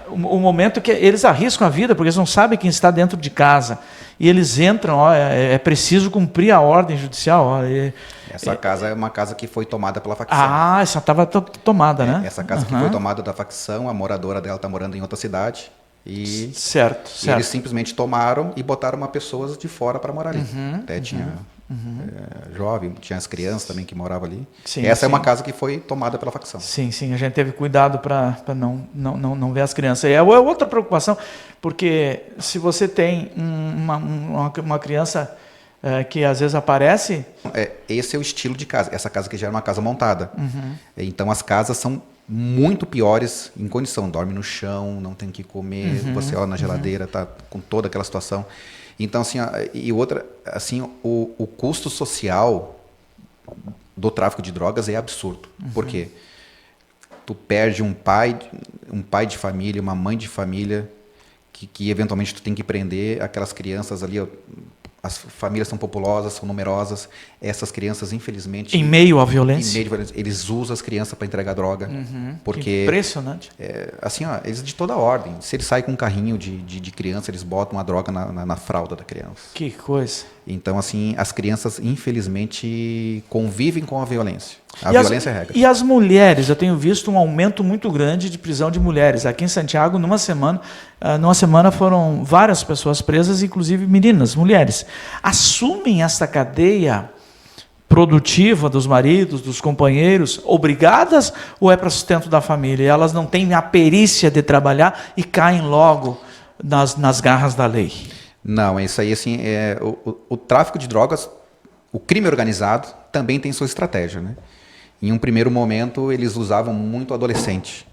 C: o momento que eles arriscam a vida, porque eles não sabem quem está dentro de casa. E eles entram, é preciso cumprir a ordem judicial.
B: Essa casa é uma casa que foi tomada pela facção.
C: Essa estava tomada, né?
B: Essa casa que foi tomada da facção, a moradora dela está morando em outra cidade. E
C: certo.
B: eles simplesmente tomaram e botaram uma pessoa de fora para morar ali. Até tinha jovem, tinha as crianças também que moravam ali. Essa é uma casa que foi tomada pela facção.
C: Sim, a gente teve cuidado para não ver as crianças. É outra preocupação, porque se você tem uma criança que às vezes aparece...
B: Esse é o estilo de casa. Essa casa que já era uma casa montada. Então as casas são muito piores em condição. Dorme no chão, não tem o que comer, você olha na geladeira, tá com toda aquela situação. Então, assim, e outra, assim, o custo social do tráfico de drogas é absurdo. Por quê? Tu perde um pai de família, uma mãe de família, que eventualmente tu tem que prender aquelas crianças ali. As famílias são populosas, são numerosas. Essas crianças, infelizmente...
C: Em meio à violência?
B: Em meio à violência. Eles usam as crianças para entregar droga. Porque,
C: que impressionante.
B: Assim, eles de toda ordem. Se eles saem com um carrinho de criança, eles botam a droga na fralda da criança.
C: Que coisa.
B: Então, assim, as crianças, infelizmente, convivem com a violência. A violência é a regra.
C: E as mulheres? Eu tenho visto um aumento muito grande de prisão de mulheres. Aqui em Santiago, numa semana foram várias pessoas presas, inclusive meninas, mulheres. Assumem esta cadeia produtiva dos maridos, dos companheiros, obrigadas, ou é para sustento da família? E elas não têm a perícia de trabalhar e caem logo nas garras da lei?
B: Não, isso aí, assim, o tráfico de drogas, o crime organizado também tem sua estratégia, né? Em um primeiro momento, eles usavam muito adolescente,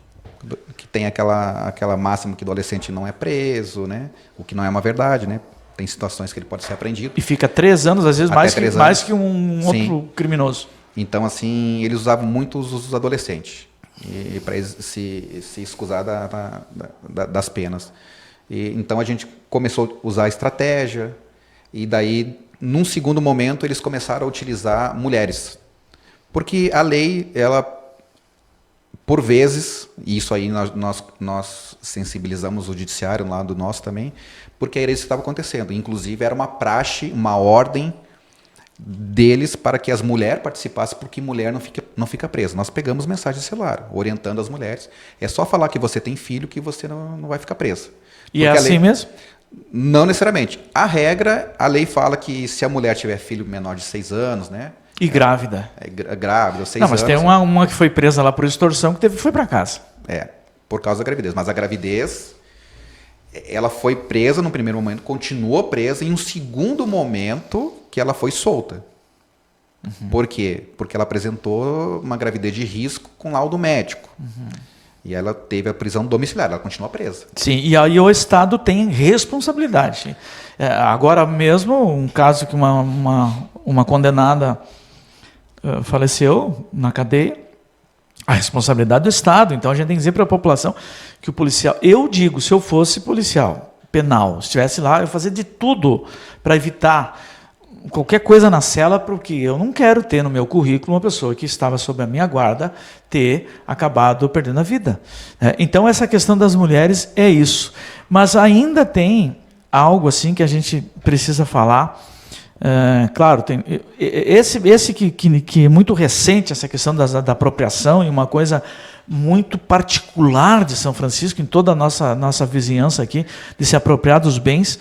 B: que tem aquela máxima que o adolescente não é preso, né? O que não é uma verdade, né? Tem situações que ele pode ser apreendido.
C: E fica 3 anos, às vezes, mais que um outro criminoso.
B: Então, assim, eles usavam muito os adolescentes, para se escusar das penas. Então, a gente começou a usar a estratégia, e daí, num segundo momento, eles começaram a utilizar mulheres. Porque a lei, ela, por vezes, e isso aí nós sensibilizamos o judiciário lá do nosso também, porque era isso que estava acontecendo. Inclusive, era uma praxe, uma ordem deles para que as mulheres participassem, porque mulher não fica presa. Nós pegamos mensagem de celular, orientando as mulheres. É só falar que você tem filho que você não vai ficar presa.
C: E é assim mesmo?
B: Não necessariamente. A regra, a lei fala que se a mulher tiver filho menor de 6 anos, né?
C: E grávida.
B: Grávida, 6 anos.
C: Não, mas tem uma que foi presa lá por extorsão que foi para casa.
B: Por causa da gravidez. Mas a gravidez, ela foi presa no primeiro momento, continuou presa em um segundo momento que ela foi solta. Por quê? Porque ela apresentou uma gravidez de risco com laudo médico. E ela teve a prisão domiciliar, ela continua presa. Sim,
C: e aí o Estado tem responsabilidade. Agora mesmo, um caso que uma condenada faleceu na cadeia, a responsabilidade do Estado. Então a gente tem que dizer para a população que o policial... Eu digo, se eu fosse policial penal, se estivesse lá, eu ia fazer de tudo para evitar qualquer coisa na cela, porque eu não quero ter no meu currículo uma pessoa que estava sob a minha guarda ter acabado perdendo a vida. Então essa questão das mulheres é isso. Mas ainda tem algo assim que a gente precisa falar. Claro, tem esse que é muito recente, essa questão da apropriação, e uma coisa muito particular de São Francisco, em toda a nossa vizinhança aqui, de se apropriar dos bens,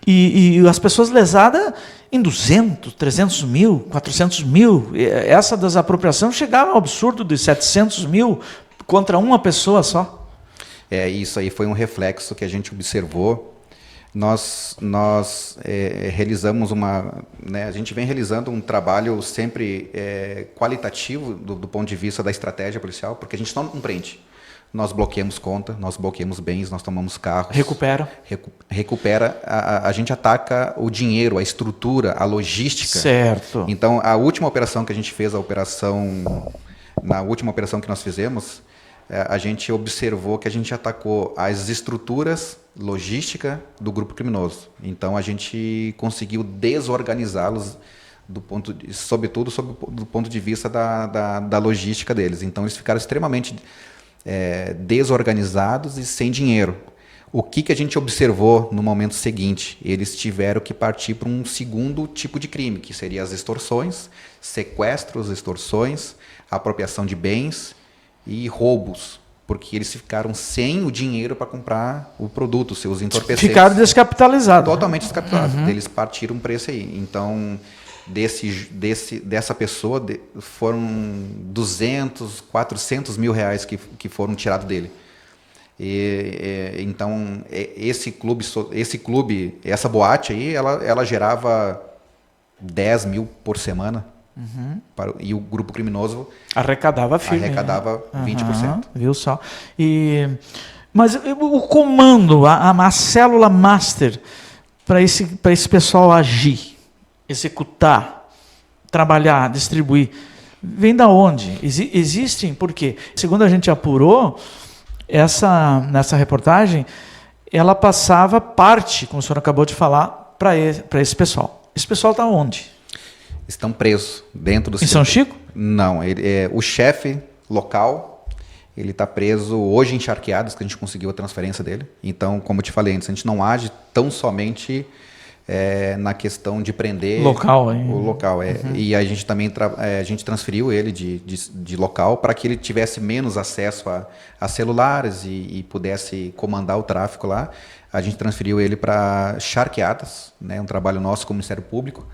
C: e as pessoas lesadas em 200, 300 mil, 400 mil. Essa desapropriação chegava ao absurdo de 700 mil contra uma pessoa só.
B: Isso aí foi um reflexo que a gente observou. Nós realizamos a gente vem realizando um trabalho sempre qualitativo do ponto de vista da estratégia policial, porque a gente não prende. Nós bloqueamos conta, nós bloqueamos bens, nós tomamos carros. Recupera. A gente ataca o dinheiro, a estrutura, a logística.
C: Certo.
B: Então, a última operação que a gente fez, na última operação que nós fizemos, a gente observou que a gente atacou as estruturas logística do grupo criminoso. Então, a gente conseguiu desorganizá-los sobretudo do ponto de vista da logística deles. Então, eles ficaram extremamente desorganizados e sem dinheiro. O que a gente observou no momento seguinte? Eles tiveram que partir para um segundo tipo de crime, que seria as extorsões, sequestros, extorsões, apropriação de bens e roubos, porque eles ficaram sem o dinheiro para comprar o produto, seus entorpecentes.
C: Ficaram descapitalizados.
B: Totalmente descapitalizados. Eles partiram para esse aí. Então, dessa pessoa, foram 200, 400 mil reais que foram tirados dele. Então, esse clube, essa boate aí, ela gerava 10 mil por semana. E o grupo criminoso
C: arrecadava firme.
B: Arrecadava 20%.
C: Viu só? Mas o comando, a célula master para esse pessoal agir, executar, trabalhar, distribuir, vem da onde? Existem, por quê? Segundo a gente apurou, nessa reportagem, ela passava parte, como o senhor acabou de falar, para esse pessoal. Esse pessoal está onde?
B: Estão presos dentro do...
C: Em São Chico?
B: Não, o chefe local, ele está preso hoje em Charqueadas, que a gente conseguiu a transferência dele. Então, como eu te falei antes, a gente não age tão somente na questão de prender
C: local,
B: o local. E a gente também a gente transferiu ele de local para que ele tivesse menos acesso a celulares e pudesse comandar o tráfico lá. A gente transferiu ele para Charqueadas, né, um trabalho nosso com o Ministério Público.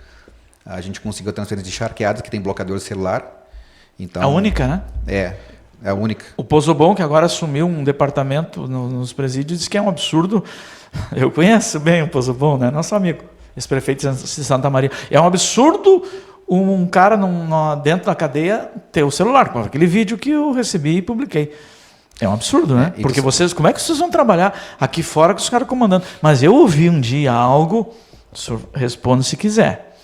B: A gente conseguiu a transferência de Charqueadas, que tem bloqueador de celular. Então,
C: a única, né?
B: É a única.
C: O Pozobon, que agora assumiu um departamento nos presídios, diz que é um absurdo. Eu conheço bem o Pozobon, né? Nosso amigo, ex-prefeito de Santa Maria. É um absurdo um cara dentro da cadeia ter o celular, com aquele vídeo que eu recebi e publiquei. É um absurdo, né? Porque como é que vocês vão trabalhar aqui fora com os caras comandando? Mas eu ouvi um dia algo, o senhor responde se quiser,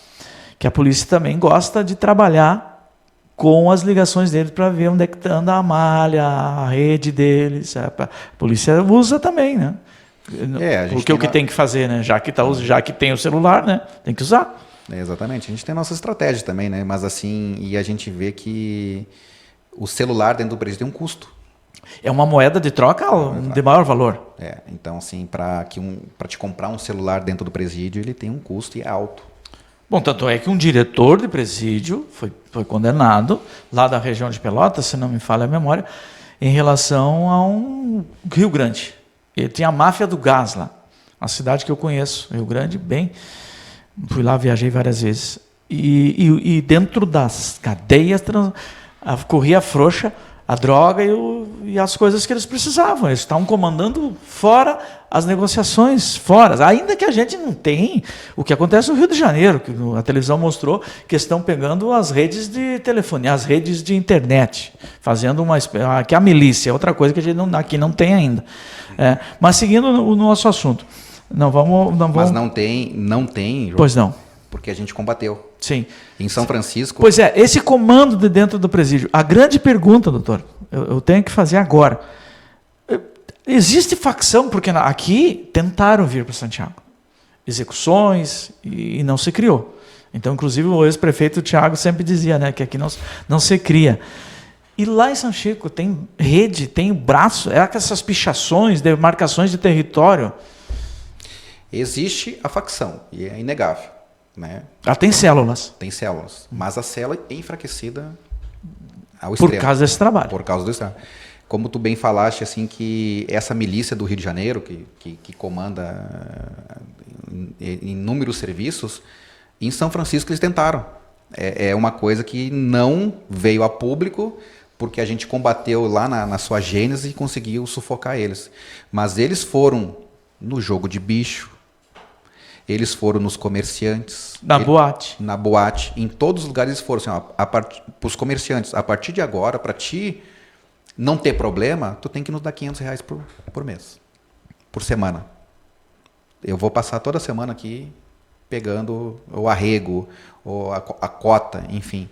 C: que a polícia também gosta de trabalhar com as ligações deles para ver onde é que anda a malha, a rede deles. A polícia usa também, né? Porque o que tem que fazer, né? Já que tem o celular, né? Tem que usar.
B: Exatamente. A gente tem nossa estratégia também, né? Mas assim, e a gente vê que o celular dentro do presídio tem um custo.
C: É uma moeda de troca de maior valor.
B: Então, assim, para te comprar um celular dentro do presídio, ele tem um custo e é alto.
C: Bom, tanto é que um diretor de presídio foi condenado, lá da região de Pelotas, se não me falha a memória, em relação a um Rio Grande. Ele tinha a máfia do gás lá, a cidade que eu conheço, Rio Grande, bem. Fui lá, viajei várias vezes. E dentro das cadeias corria frouxa a droga e as coisas que eles precisavam. Eles estavam comandando fora as negociações, fora. Ainda que a gente não tem o que acontece no Rio de Janeiro, que a televisão mostrou que estão pegando as redes de telefonia, as redes de internet, fazendo que a milícia, outra coisa que a gente aqui não tem ainda. Mas seguindo o nosso assunto, não vamos.
B: Mas não tem. João,
C: pois não.
B: Porque a gente combateu.
C: Sim.
B: Em São Francisco...
C: Pois é, esse comando de dentro do presídio. A grande pergunta, doutor, eu tenho que fazer agora. Existe facção, porque aqui tentaram vir para Santiago. Execuções e não se criou. Então, inclusive, o ex-prefeito Thiago sempre dizia, né, que aqui não se cria. E lá em São Chico tem rede, tem braço, essas pichações, demarcações de território.
B: Existe a facção, e é inegável. Né?
C: Ela tem células.
B: Tem células, mas a célula é enfraquecida ao extremo.
C: Por causa desse trabalho.
B: Por causa desse trabalho. Como tu bem falaste, assim, que essa milícia do Rio de Janeiro, que comanda inúmeros serviços, em São Francisco eles tentaram. É uma coisa que não veio a público, porque a gente combateu lá na sua gênese e conseguiu sufocar eles. Mas eles foram no jogo de bicho, eles foram nos comerciantes.
C: Boate.
B: Na boate. Em todos os lugares eles foram. Assim, para os comerciantes, a partir de agora, para ti não ter problema, tu tem que nos dar R$500 por mês. Por semana. Eu vou passar toda semana aqui pegando o arrego, ou a cota, enfim.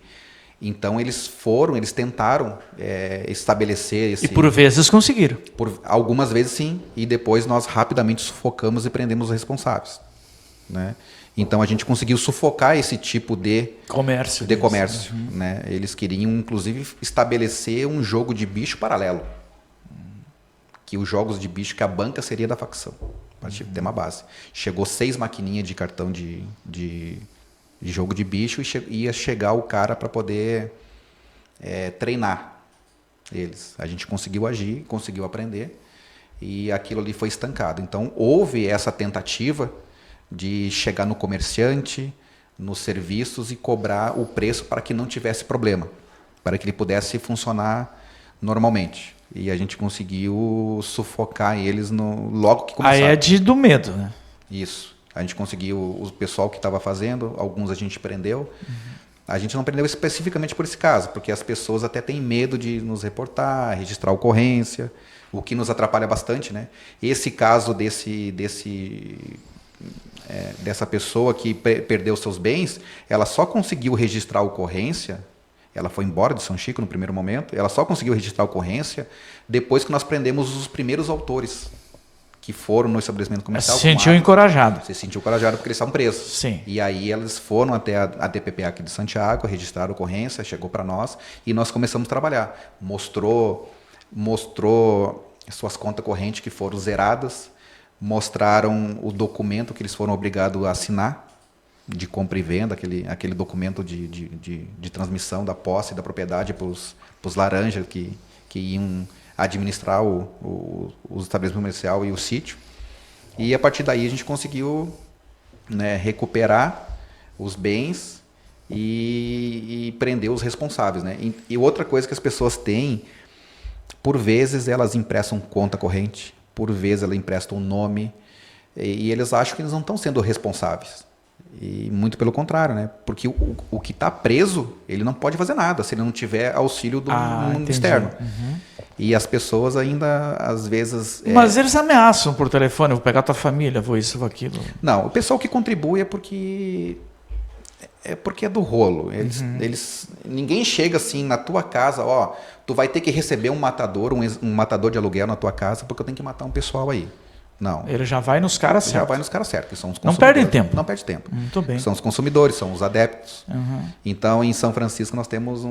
B: Então eles tentaram estabelecer esse...
C: E por vezes conseguiram.
B: Por algumas vezes sim. E depois nós rapidamente sufocamos e prendemos os responsáveis. Né? Então a gente conseguiu sufocar esse tipo de comércio. Né? Eles queriam, inclusive, estabelecer um jogo de bicho paralelo. que os jogos de bicho, que a banca seria da facção, para ter uma base. Chegou 6 maquininhas de cartão de jogo de bicho e ia chegar o cara para poder treinar eles. A gente conseguiu agir, conseguiu aprender e aquilo ali foi estancado. Então houve essa tentativa de chegar no comerciante, nos serviços e cobrar o preço para que não tivesse problema, para que ele pudesse funcionar normalmente. E a gente conseguiu sufocar eles logo que começaram.
C: Aí é do medo, né?
B: Isso. A gente conseguiu, o pessoal que estava fazendo, alguns a gente prendeu. A gente não prendeu especificamente por esse caso, porque as pessoas até têm medo de nos reportar, registrar ocorrência, o que nos atrapalha bastante, né? Esse caso dessa pessoa que perdeu seus bens, ela só conseguiu registrar a ocorrência, ela foi embora de São Chico no primeiro momento, ela só conseguiu registrar a ocorrência depois que nós prendemos os primeiros autores que foram no estabelecimento comercial.
C: Se sentiu encorajado.
B: Se sentiu encorajado porque eles estavam presos.
C: Sim.
B: E aí eles foram até a DPPA aqui de Santiago, registraram a ocorrência, chegou para nós e nós começamos a trabalhar. Mostrou suas contas correntes que foram zeradas, mostraram o documento que eles foram obrigados a assinar, de compra e venda, aquele documento de transmissão da posse e da propriedade para os laranjas que iam administrar o estabelecimento comercial e o sítio. E a partir daí a gente conseguiu, né, recuperar os bens e prender os responsáveis, né? E outra coisa que as pessoas têm, por vezes elas emprestam conta corrente, por vezes elas emprestam um nome, e eles acham que eles não estão sendo responsáveis. E muito pelo contrário, né? Porque o que está preso, ele não pode fazer nada se ele não tiver auxílio do mundo externo. Uhum. E as pessoas ainda, às vezes...
C: Mas eles ameaçam por telefone, vou pegar tua família, vou isso, vou aquilo.
B: Não, o pessoal que contribui é porque é do rolo. Ninguém chega assim na tua casa, ó, tu vai ter que receber um matador de aluguel na tua casa porque eu tenho que matar um pessoal aí. Não.
C: Ele já vai nos caras certos.
B: Já vai nos caras certos, que são os
C: consumidores. Não perde tempo.
B: Não perde tempo.
C: Muito bem.
B: São os consumidores, são os adeptos.
C: Uhum.
B: Então, em São Francisco, nós temos,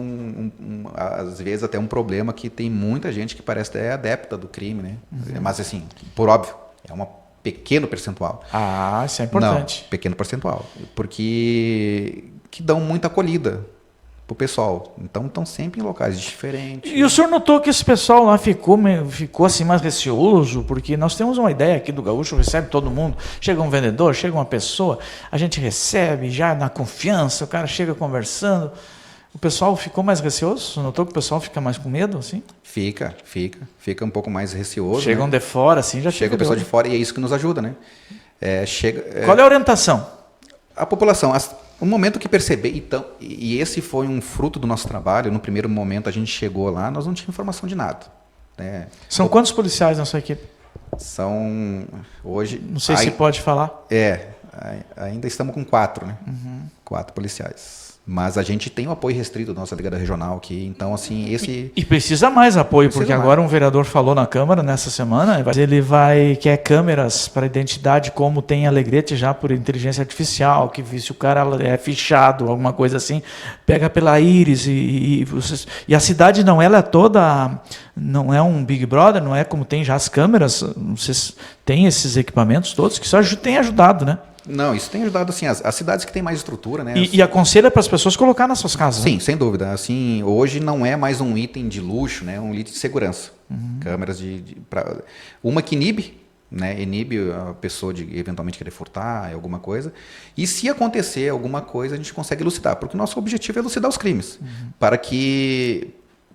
B: às vezes, até um problema que tem muita gente que parece até adepta do crime, né? Uhum. Mas, assim, por óbvio, é um pequeno percentual.
C: Ah, isso é importante.
B: Não, pequeno percentual. Porque que dão muita acolhida para o pessoal. Então, estão sempre em locais diferentes.
C: E o senhor notou que esse pessoal lá ficou assim mais receoso? Porque nós temos uma ideia aqui do Gaúcho, recebe todo mundo. Chega um vendedor, chega uma pessoa, a gente recebe já na confiança, o cara chega conversando. O pessoal ficou mais receoso? O senhor notou que o pessoal fica mais com medo, assim? Fica
B: um pouco mais receoso.
C: Chegam, né? De fora, assim, já
B: chega o pessoal de fora e é isso que nos ajuda, né?
C: Qual é a orientação?
B: A população... O momento que perceber, então, e esse foi um fruto do nosso trabalho, no primeiro momento a gente chegou lá, nós não tínhamos informação de nada. Né?
C: São quantos policiais na sua equipe?
B: São, hoje...
C: Não sei se pode falar.
B: Ainda estamos com 4, né?
C: Uhum.
B: 4 policiais. Mas a gente tem o apoio restrito da nossa delegada regional aqui, então assim, esse...
C: E precisa mais apoio, porque agora um vereador falou na Câmara nessa semana, ele quer câmeras para identidade, como tem Alegrete já por inteligência artificial, que se o cara é fichado, alguma coisa assim, pega pela íris e a cidade não, ela é toda, não é um Big Brother, não é como tem já as câmeras, vocês têm esses equipamentos todos, que só tem ajudado, né?
B: Não, isso tem ajudado, assim, as cidades que têm mais estrutura, né?
C: E aconselha para as pessoas colocar nas suas casas.
B: Sim,
C: né?
B: sem dúvida. Assim, hoje não é mais um item de luxo, né? Um item de segurança.
C: Uhum.
B: Câmeras uma que inibe, né? Inibe a pessoa de eventualmente querer furtar, alguma coisa. E se acontecer alguma coisa, a gente consegue elucidar, porque o nosso objetivo é elucidar os crimes. Uhum.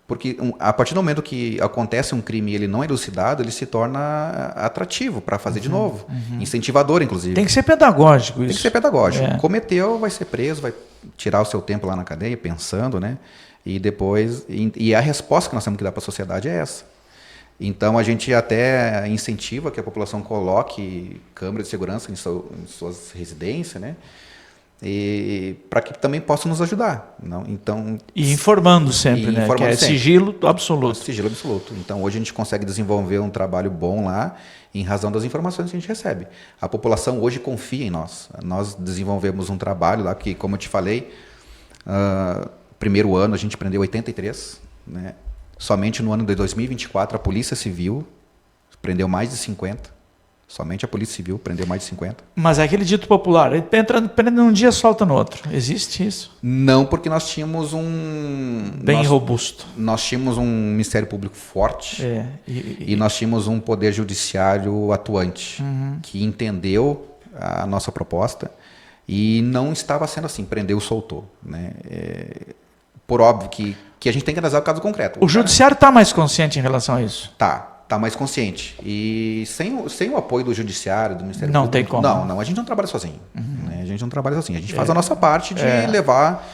B: Porque a partir do momento que acontece um crime e ele não é elucidado, ele se torna atrativo para fazer de novo. Uhum. Incentivador, inclusive.
C: Tem que ser pedagógico isso.
B: Tem que ser pedagógico. Cometeu, vai ser preso, vai tirar o seu tempo lá na cadeia, pensando, né? E depois... E a resposta que nós temos que dar para a sociedade é essa. Então, a gente até incentiva que a população coloque câmeras de segurança em suas residências, né? E para que também possam nos ajudar. Não? Então,
C: e informando sempre, né? Que é sigilo absoluto.
B: Sigilo absoluto. Então, hoje a gente consegue desenvolver um trabalho bom lá em razão das informações que a gente recebe. A população hoje confia em nós. Nós desenvolvemos um trabalho lá que, como eu te falei, primeiro ano a gente prendeu 83, né? Somente no ano de 2024 a Polícia Civil prendeu mais de 50. Somente a Polícia Civil prendeu mais de 50.
C: Mas é aquele dito popular, ele prende num dia, solta no outro. Existe isso?
B: Não, porque nós tínhamos um...
C: Bem robusto.
B: Nós tínhamos um Ministério Público forte e nós tínhamos um Poder Judiciário atuante, que entendeu a nossa proposta e não estava sendo assim, prendeu, soltou. Né? Por óbvio que a gente tem que analisar o caso concreto.
C: O Judiciário está mais consciente em relação a isso?
B: Tá mais consciente. E sem o apoio do Judiciário, do Ministério
C: não
B: Público...
C: Não tem como.
B: Não, a gente não trabalha sozinho. Né? A gente não trabalha sozinho. A gente faz a nossa parte de levar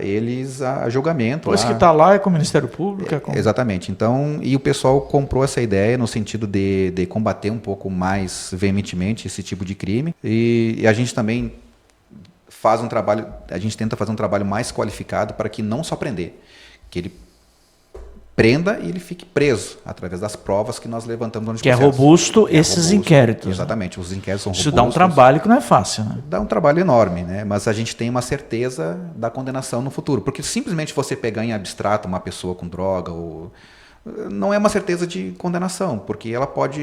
B: eles a julgamento.
C: Pois que está lá é com o Ministério Público.
B: Exatamente. Então, e o pessoal comprou essa ideia no sentido de combater um pouco mais veementemente esse tipo de crime. E a gente também faz um trabalho, a gente tenta fazer um trabalho mais qualificado para que não só prender, que ele prenda e ele fique preso através das provas que nós levantamos no processo.
C: Que é robusto esses inquéritos.
B: Exatamente, os inquéritos são robustos.
C: Isso dá um trabalho que não é fácil, né?
B: Dá um trabalho enorme, né? Mas a gente tem uma certeza da condenação no futuro, porque simplesmente você pegar em abstrato uma pessoa com droga não é uma certeza de condenação, porque ela pode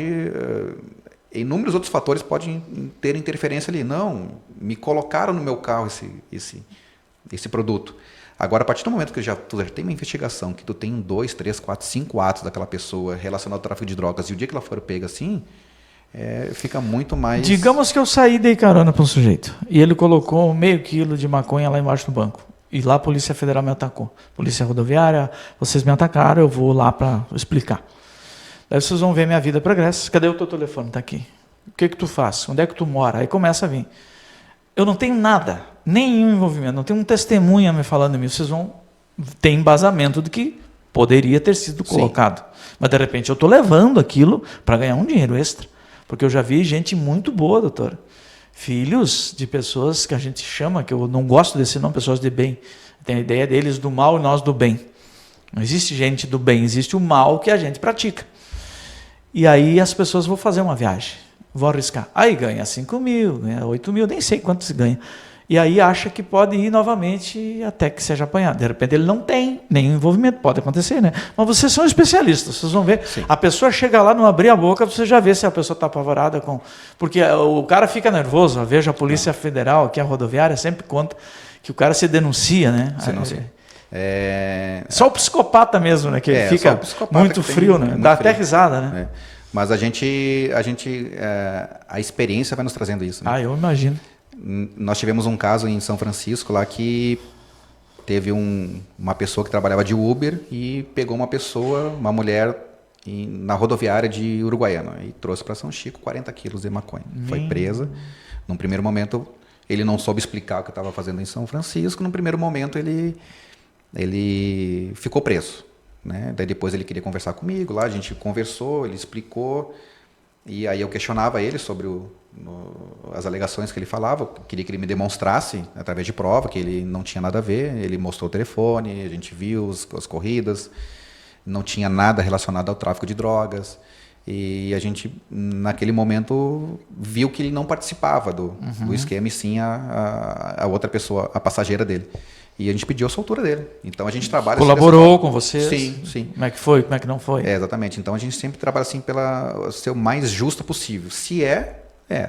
B: inúmeros outros fatores podem ter interferência ali. Não, me colocaram no meu carro esse produto. Agora, a partir do momento que tu já tem uma investigação, que tu tem 2, 3, 4, 5 atos daquela pessoa relacionado ao tráfico de drogas, e o dia que ela for pega assim, fica muito mais...
C: Digamos que eu saí e dei carona para um sujeito, e ele colocou meio quilo de maconha lá embaixo do banco, e lá a Polícia Federal me atacou. Polícia Rodoviária, vocês me atacaram, eu vou lá para explicar. Daí vocês vão ver minha vida progressa. Cadê o teu telefone? Está aqui. O que tu faz? Onde é que tu mora? Aí começa a vir. Eu não tenho nada, nenhum envolvimento, não tenho um testemunha me falando de mim. Vocês vão ter embasamento do que poderia ter sido colocado. Sim. Mas, de repente, eu estou levando aquilo para ganhar um dinheiro extra. Porque eu já vi gente muito boa, doutora. Filhos de pessoas que a gente chama, que eu não gosto desse nome, pessoas de bem. Tem a ideia deles do mal e nós do bem. Não existe gente do bem, existe o mal que a gente pratica. E aí as pessoas vão fazer uma viagem. Vou arriscar. Aí ganha 5 mil, ganha 8 mil, nem sei quanto se ganha. E aí acha que pode ir novamente até que seja apanhado. De repente ele não tem nenhum envolvimento, pode acontecer, né? Mas vocês são especialistas, vocês vão ver. Sim. A pessoa chega lá, não abrir a boca, você já vê se a pessoa está apavorada com... Porque o cara fica nervoso, eu vejo a Polícia Federal, aqui a rodoviária, sempre conta que o cara se denuncia, né? Só o psicopata mesmo, né? Que fica muito frio, né? Dá até risada, né?
B: Mas a experiência vai nos trazendo isso. Né?
C: Eu imagino.
B: Nós tivemos um caso em São Francisco lá que teve uma pessoa que trabalhava de Uber e pegou uma mulher na rodoviária de Uruguaiana e trouxe para São Chico 40 quilos de maconha. Foi presa. Num primeiro momento, ele não soube explicar o que estava fazendo em São Francisco. Num primeiro momento, ele ficou preso. Né? Daí depois ele queria conversar comigo, lá a gente conversou, ele explicou, e aí eu questionava ele sobre as alegações que ele falava, queria que ele me demonstrasse, através de prova, que ele não tinha nada a ver. Ele mostrou o telefone, a gente viu as corridas, não tinha nada relacionado ao tráfico de drogas, e a gente, naquele momento, viu que ele não participava do esquema, e sim a outra pessoa, a passageira dele. E a gente pediu a soltura dele. Então a gente trabalha...
C: Colaborou com vocês?
B: Sim.
C: Como é que foi? Como é que não foi?
B: Exatamente. Então a gente sempre trabalha assim pela ser o mais justo possível. Se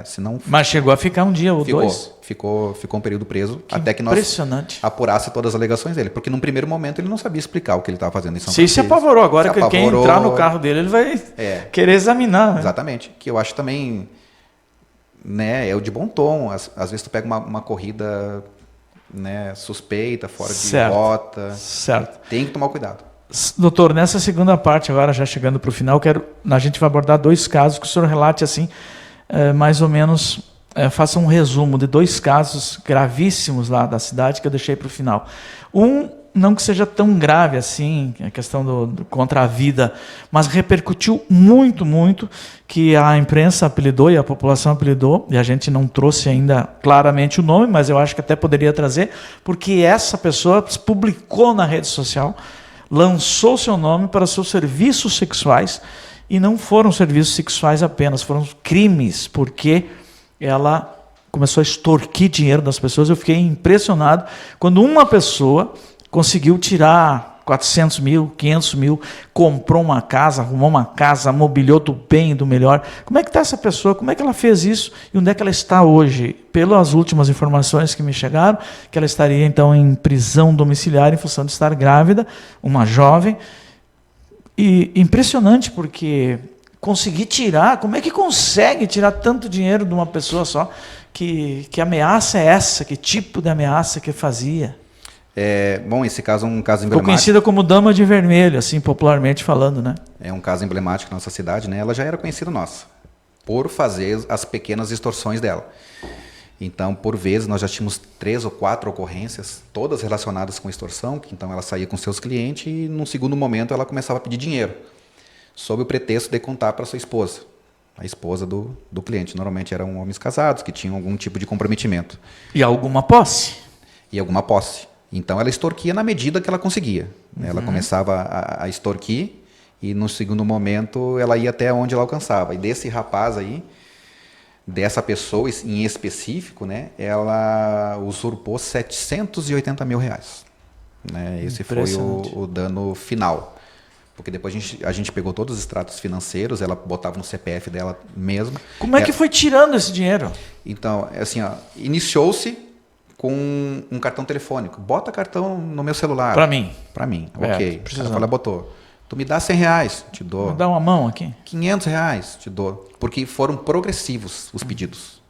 B: se não...
C: Mas chegou a ficar um dia ou dois?
B: Ficou um período preso até que nós apurasse todas as alegações dele. Porque num primeiro momento ele não sabia explicar o que ele estava fazendo em São Francisco.
C: Se apavorou. Agora que quem entrar no carro dele, ele vai querer examinar. Né?
B: Exatamente. Que eu acho também... é o de bom tom. Às vezes tu pega uma corrida... suspeita, fora de rota.
C: Certo.
B: Tem que tomar cuidado.
C: Doutor, nessa segunda parte, agora já chegando para o final, a gente vai abordar 2 casos que o senhor relate assim, mais ou menos, faça um resumo de 2 casos gravíssimos lá da cidade que eu deixei para o final. Não que seja tão grave assim, a questão do contra a vida, mas repercutiu muito, muito, que a imprensa apelidou e a população apelidou, e a gente não trouxe ainda claramente o nome, mas eu acho que até poderia trazer, porque essa pessoa publicou na rede social, lançou seu nome para seus serviços sexuais, e não foram serviços sexuais apenas, foram crimes, porque ela começou a extorquir dinheiro das pessoas. Eu fiquei impressionado quando uma pessoa conseguiu tirar 400 mil, 500 mil, comprou uma casa, arrumou uma casa, mobiliou do bem e do melhor. Como é que está essa pessoa? Como é que ela fez isso? E onde é que ela está hoje? Pelas últimas informações que me chegaram, que ela estaria então em prisão domiciliar em função de estar grávida, uma jovem. E impressionante porque conseguir tirar, como é que consegue tirar tanto dinheiro de uma pessoa só? Que ameaça é essa? Que tipo de ameaça que fazia?
B: Bom, esse caso é um caso
C: Ficou
B: emblemático.
C: conhecida como Dama de Vermelho, assim, popularmente falando, né?
B: É um caso emblemático na nossa cidade, né? Ela já era conhecida nossa, por fazer as pequenas extorsões dela. Então, por vezes, nós já tínhamos 3 ou 4 ocorrências, todas relacionadas com extorsão, que então ela saía com seus clientes e, num segundo momento, ela começava a pedir dinheiro, sob o pretexto de contar para sua esposa, a esposa do cliente. Normalmente eram homens casados, que tinham algum tipo de comprometimento.
C: E alguma posse?
B: E alguma posse. Então, ela extorquia na medida que ela conseguia. Ela começava a extorquir e, no segundo momento, ela ia até onde ela alcançava. E desse rapaz aí, dessa pessoa em específico, né, ela usurpou R$780 mil. Né? Esse foi o dano final. Porque depois a gente pegou todos os extratos financeiros, ela botava no CPF dela mesma.
C: Como é que foi tirando esse dinheiro?
B: Então, assim, iniciou-se com um cartão telefônico. Bota cartão no meu celular.
C: Para mim.
B: Para mim, ok. Ela botou. Tu me dá R$100, te dou.
C: Vou dar uma mão aqui.
B: R$500, te dou. Porque foram progressivos os pedidos.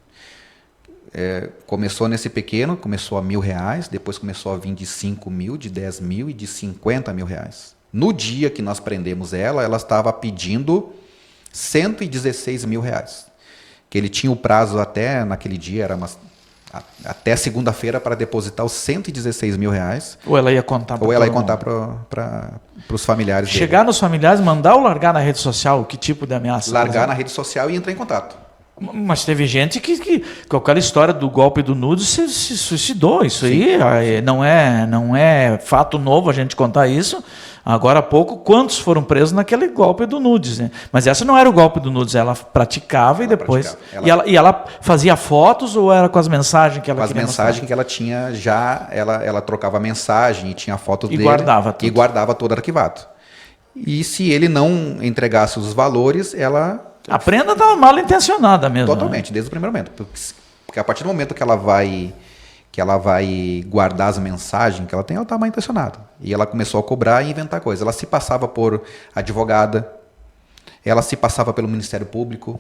B: Começou nesse pequeno, começou a R$1.000, depois começou a vir de 5 mil, de 10 mil e de 50 mil reais. No dia que nós prendemos ela estava pedindo 116 mil reais. Que ele tinha o prazo até, naquele dia, era até segunda-feira para depositar os 116 mil reais.
C: Ou ela ia contar
B: para os familiares dele.
C: Chegar nos familiares, mandar ou largar na rede social? Que tipo de ameaça?
B: Largar na rede social e entrar em contato.
C: Mas teve gente que com aquela história do golpe do nudes se suicidou. Isso aí não é fato novo a gente contar isso. Agora há pouco, quantos foram presos naquele golpe do nudes, né? Mas essa não era o golpe do nudes, ela praticava e depois... E ela fazia fotos ou era com as mensagens que ela queria mostrar?
B: Com as mensagens que ela tinha já, ela trocava mensagem e tinha fotos dele.
C: Guardava tudo.
B: E guardava todo arquivado. E se ele não entregasse os valores, ela...
C: A prenda estava mal intencionada mesmo.
B: Totalmente, né? Desde o primeiro momento. Porque a partir do momento que ela vai guardar as mensagens que ela tem, ela está mal intencionada. E ela começou a cobrar e inventar coisas. Ela se passava por advogada, ela se passava pelo Ministério Público.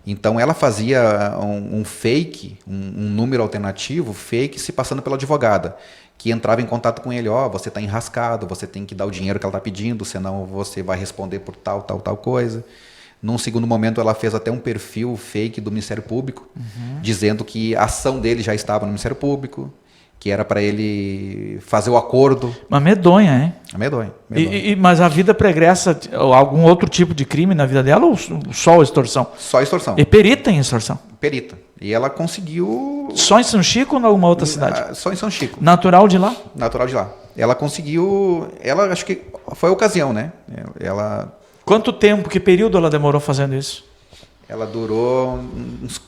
B: Então ela fazia um fake, um número alternativo, fake, se passando pela advogada, que entrava em contato com ele, você está enrascado, você tem que dar o dinheiro que ela está pedindo, senão você vai responder por tal coisa. Num segundo momento, ela fez até um perfil fake do Ministério Público, dizendo que a ação dele já estava no Ministério Público, que era para ele fazer o acordo.
C: Mas medonha, hein?
B: Medonha.
C: Mas a vida pregressa algum outro tipo de crime na vida dela ou só extorsão?
B: Só extorsão.
C: E perita em extorsão?
B: Perita. E ela conseguiu...
C: Só em São Chico ou em alguma outra cidade?
B: Só em São Chico.
C: Natural de lá?
B: Natural de lá. Ela conseguiu... Ela, acho que foi a ocasião, né? Ela...
C: Quanto tempo, que período ela demorou fazendo isso?
B: Ela durou uns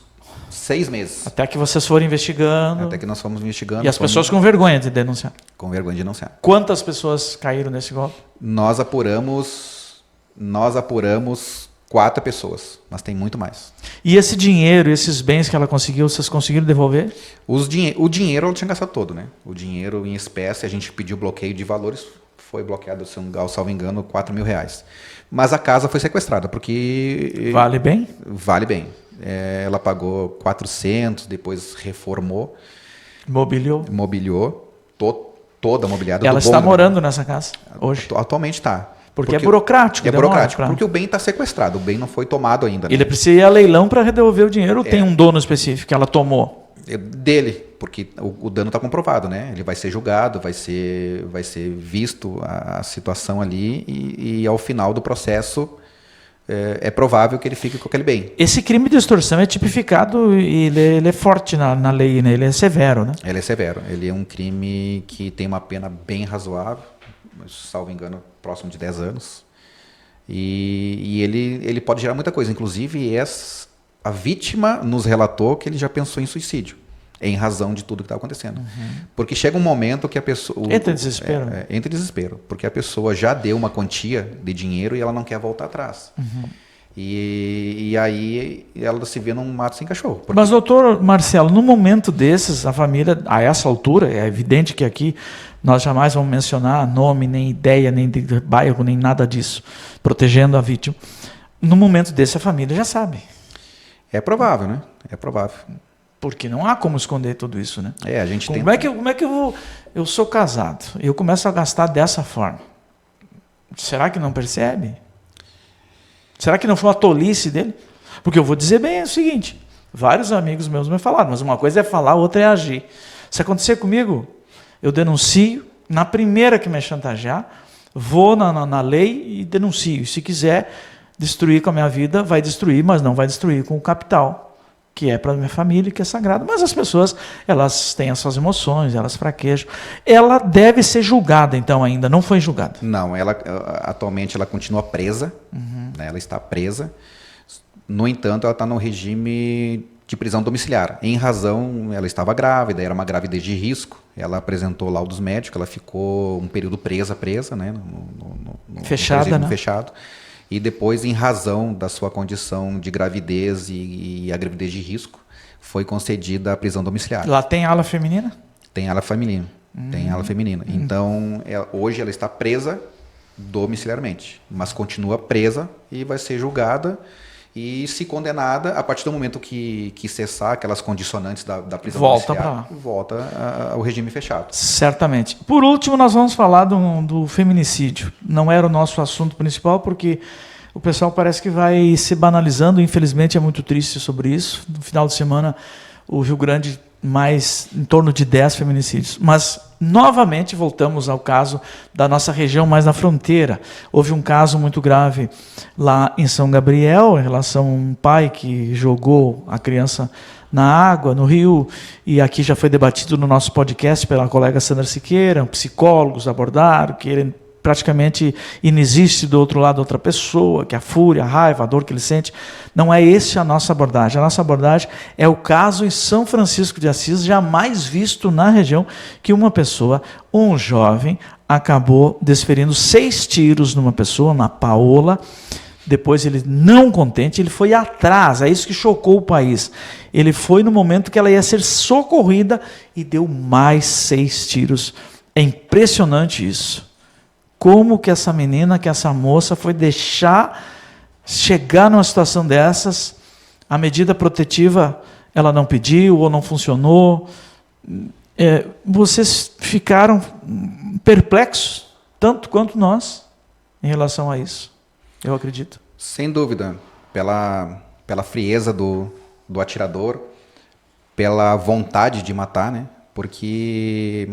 B: 6 meses.
C: Até que vocês foram investigando.
B: Até que nós fomos investigando.
C: E as pessoas com vergonha de denunciar.
B: Com vergonha de denunciar.
C: Quantas pessoas caíram nesse golpe?
B: Nós apuramos 4 pessoas, mas tem muito mais.
C: E esse dinheiro, esses bens que ela conseguiu, vocês conseguiram devolver?
B: O dinheiro ela tinha gastado todo, né? O dinheiro em espécie, a gente pediu bloqueio de valores, foi bloqueado, se não salvo engano, R$4.000. Mas a casa foi sequestrada, porque...
C: Vale bem?
B: Vale bem. Ela pagou 400, depois reformou. Mobiliou. Toda mobiliada.
C: Ela está morando nessa casa hoje?
B: Atualmente está.
C: Porque é burocrático.
B: É burocrático, porque o bem está sequestrado, o bem não foi tomado ainda. Né?
C: Ele precisa ir a leilão para devolver o dinheiro ou tem um dono específico que ela tomou?
B: Dele, porque o dano está comprovado, né? Ele vai ser julgado, vai ser visto a situação ali e ao final do processo é provável que ele fique com aquele bem.
C: Esse crime de extorsão é tipificado e ele é forte na lei, né? Ele é severo, né?
B: Ele é severo. Ele é um crime que tem uma pena bem razoável, salvo engano, próximo de 10 anos. E ele pode gerar muita coisa. Inclusive, a vítima nos relatou que ele já pensou em suicídio. em razão de tudo que está acontecendo. Porque chega um momento que a pessoa...
C: Entra em desespero.
B: Entra em desespero, porque a pessoa já deu uma quantia de dinheiro e ela não quer voltar atrás. E aí ela se vê num mato sem cachorro. Porque...
C: Mas, doutor Marcelo, no momento desses, a família, a essa altura, é evidente que aqui nós jamais vamos mencionar nome, nem ideia, nem de bairro, nem nada disso, protegendo a vítima. No momento desse, a família já sabe.
B: É provável, né? É provável.
C: Porque não há como esconder tudo isso, né?
B: A gente
C: como é que eu vou... Eu sou casado, eu começo a gastar dessa forma. Será que não percebe? Será que não foi uma tolice dele? Porque eu vou dizer bem o seguinte, vários amigos meus me falaram, mas uma coisa é falar, outra é agir. Se acontecer comigo, eu denuncio, na primeira que me chantagear, vou na lei e denuncio. Se quiser destruir com a minha vida, vai destruir, mas não vai destruir com o capital, que é para a minha família, que é sagrado. Mas as pessoas, elas têm as suas emoções, elas fraquejam. Ela deve ser julgada, então, ainda. Não foi julgada.
B: Não, ela atualmente ela continua presa, né, ela está presa. No entanto, ela está no regime de prisão domiciliar. Em razão, ela estava grávida, era uma gravidez de risco. Ela apresentou laudos médicos, ela ficou um período presa, né,
C: fechada, né?
B: Fechado. E depois, em razão da sua condição de gravidez e a gravidez de risco, foi concedida a prisão domiciliar.
C: Lá tem ala feminina?
B: Tem ala feminina. Tem ala feminina. Então, hoje ela está presa domiciliarmente, mas continua presa e vai ser julgada e, se condenada, a partir do momento que cessar aquelas condicionantes da prisão domiciliar, volta ao regime fechado.
C: Certamente. Por último, nós vamos falar do feminicídio. Não era o nosso assunto principal, porque o pessoal parece que vai se banalizando. Infelizmente, é muito triste sobre isso. No final de semana, o Rio Grande, mais em torno de 10 feminicídios. Mas, novamente, voltamos ao caso da nossa região, mais na fronteira. Houve um caso muito grave lá em São Gabriel, em relação a um pai que jogou a criança na água, no rio, e aqui já foi debatido no nosso podcast pela colega Sandra Siqueira, psicólogos abordaram, que ele praticamente inexiste do outro lado outra pessoa, que a fúria, a raiva, a dor que ele sente. Não é essa a nossa abordagem. A nossa abordagem é o caso em São Francisco de Assis, jamais visto na região, que uma pessoa, um jovem, acabou desferindo 6 tiros numa pessoa, na Paola. Depois, ele, não contente, ele foi atrás. É isso que chocou o país. Ele foi no momento que ela ia ser socorrida e deu mais 6 tiros. É impressionante isso. Como que essa menina, que essa moça foi deixar chegar numa situação dessas, a medida protetiva ela não pediu ou não funcionou. Vocês ficaram perplexos, tanto quanto nós, em relação a isso, eu acredito.
B: Sem dúvida, pela frieza do atirador, pela vontade de matar, né? Porque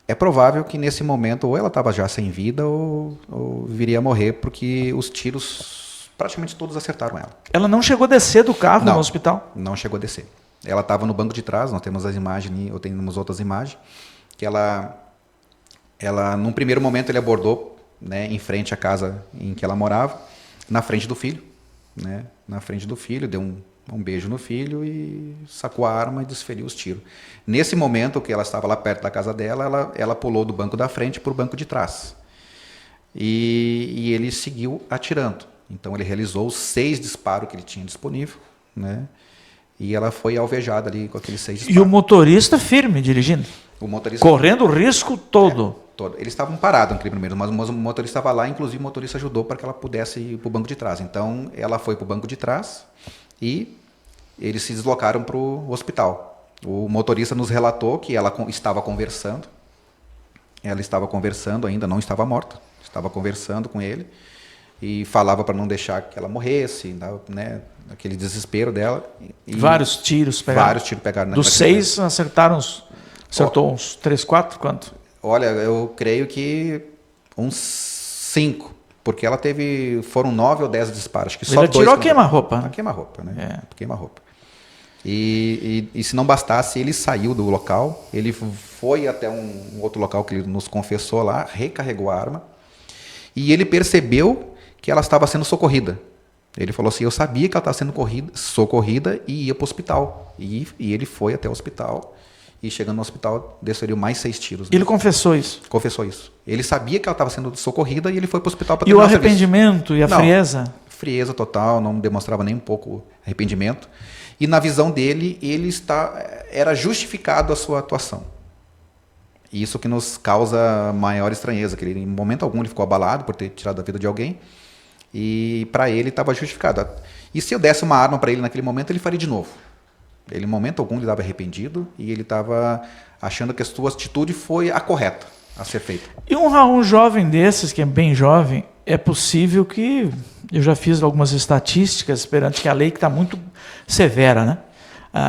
B: é provável que nesse momento ou ela estava já sem vida ou viria a morrer, porque os tiros praticamente todos acertaram ela.
C: Ela não chegou a descer do carro no hospital?
B: Não chegou a descer. Ela estava no banco de trás, nós temos as imagens, ou temos outras imagens, que ela num primeiro momento ele abordou, né, em frente à casa em que ela morava, na frente do filho, né, na frente do filho, deu um beijo no filho e sacou a arma e desferiu os tiros. Nesse momento que ela estava lá perto da casa dela, ela pulou do banco da frente para o banco de trás. E ele seguiu atirando. Então ele realizou os 6 disparos que ele tinha disponível, né? E ela foi alvejada ali com aqueles 6 disparos.
C: E o motorista firme dirigindo?
B: O motorista
C: correndo o risco todo?
B: Todo. Eles estavam parados naquele primeiro, mas o motorista estava lá, inclusive o motorista ajudou para que ela pudesse ir para o banco de trás. Então ela foi para o banco de trás e eles se deslocaram para o hospital. O motorista nos relatou que ela estava conversando. Ela estava conversando ainda, não estava morta. Estava conversando com ele e falava para não deixar que ela morresse, né? Aquele desespero dela. E
C: vários tiros pegaram.
B: Vários tiros pegaram.
C: Dos 6 acertaram acertou uns 3, 4, quanto?
B: Olha, eu creio que uns 5. Porque ela foram 9 ou 10 disparos. Que
C: ele atirou a queima-roupa.
B: A queima-roupa, né? Queima-roupa. E se não bastasse, ele saiu do local, ele foi até um outro local que ele nos confessou lá, recarregou a arma, e ele percebeu que ela estava sendo socorrida. Ele falou assim, eu sabia que ela estava sendo socorrida e ia para o hospital. E ele foi até o hospital e chegando no hospital desferiu mais 6 tiros. Né?
C: Ele confessou isso?
B: Confessou isso. Ele sabia que ela estava sendo socorrida e ele foi para o hospital para
C: E o arrependimento e a frieza?
B: Frieza total, não demonstrava nem um pouco arrependimento. E na visão dele, era justificado a sua atuação. Isso que nos causa maior estranheza, que ele, em momento algum ele ficou abalado por ter tirado a vida de alguém, e para ele estava justificado. E se eu desse uma arma para ele naquele momento, ele faria de novo. Ele, em momento algum, ele estava arrependido e ele estava achando que a sua atitude foi a correta a ser feita.
C: E um jovem desses, que é bem jovem, é possível que... Eu já fiz algumas estatísticas perante que a lei que está muito severa, né?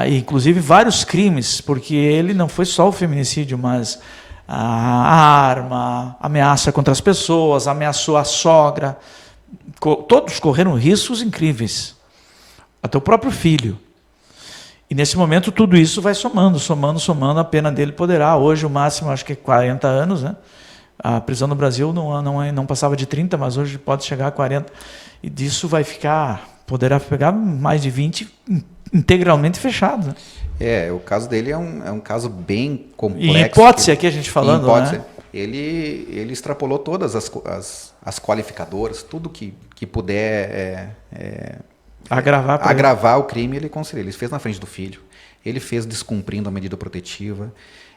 C: Inclusive vários crimes, porque ele não foi só o feminicídio, mas a arma, ameaça contra as pessoas, ameaçou a sogra. Todos correram riscos incríveis. Até o próprio filho. E nesse momento tudo isso vai somando, a pena dele poderá, hoje o máximo acho que é 40 anos, né? A prisão no Brasil não passava de 30, mas hoje pode chegar a 40. E disso poderá pegar mais de 20 integralmente fechado. Né?
B: O caso dele é um caso bem complexo.
C: Em hipótese aqui a gente falando,
B: hipótese,
C: né?
B: Ele extrapolou todas as qualificadoras, tudo que puder agravar o crime, ele concedeu. Ele fez na frente do filho, ele fez descumprindo a medida protetiva,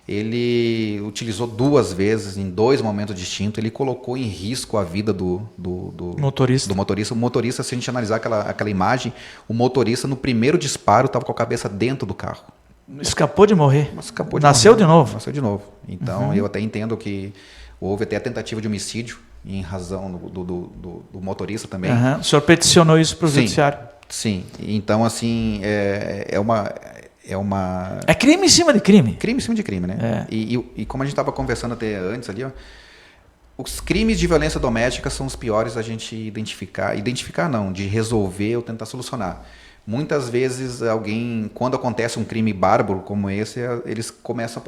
B: ele utilizou 2 vezes, em 2 momentos distintos, ele colocou em risco a vida do motorista. O motorista, se a gente analisar aquela imagem, o motorista no primeiro disparo estava com a cabeça dentro do carro.
C: Escapou de morrer. Nasceu de novo.
B: Nasceu de novo. Então, eu até entendo que houve até a tentativa de homicídio em razão do motorista também.
C: O senhor peticionou isso para o judiciário?
B: Sim. Então, assim, é
C: crime em cima de crime.
B: Crime em cima de crime, né? E como a gente estava conversando até antes ali, os crimes de violência doméstica são os piores a gente identificar não, de resolver ou tentar solucionar. Muitas vezes quando acontece um crime bárbaro como esse, eles começam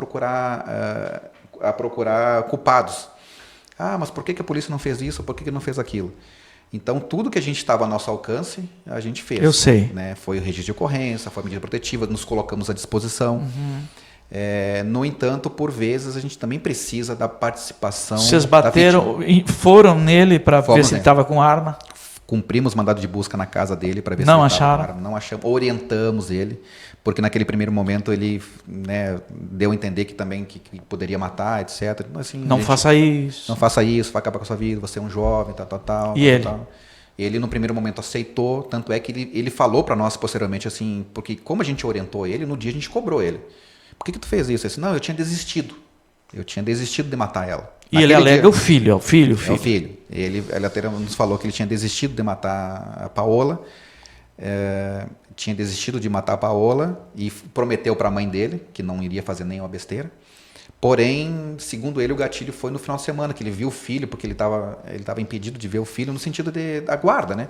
B: a procurar culpados. Mas por que a polícia não fez isso? Por que não fez aquilo? Então, tudo que a gente estava ao nosso alcance, a gente fez.
C: Eu sei.
B: Né? Foi o registro de ocorrência, foi a medida protetiva, nos colocamos à disposição. No entanto, por vezes, a gente também precisa da participação.
C: Vocês bateram, foram nele para ver se ele estava com arma?
B: Cumprimos mandado de busca na casa dele para ver se ele estava com arma. Não achamos, orientamos ele, porque naquele primeiro momento ele deu a entender que também que poderia matar, etc. Assim,
C: não faça isso.
B: Não faça isso, vai acabar com a sua vida, você é um jovem, tal.
C: E ele?
B: Ele no primeiro momento aceitou, tanto é que ele falou para nós posteriormente assim, porque como a gente orientou ele, no dia a gente cobrou ele. Por que tu fez isso? Ele disse, não, eu tinha desistido. Eu tinha desistido de matar ela.
C: E ele alega o filho, é o filho.
B: É o filho. Ele até nos falou que ele tinha desistido de matar a Paola, tinha desistido de matar a Paola e prometeu para a mãe dele que não iria fazer nenhuma besteira. Porém, segundo ele, o gatilho foi no final de semana, que ele viu o filho, porque ele estava impedido de ver o filho no sentido da guarda, né?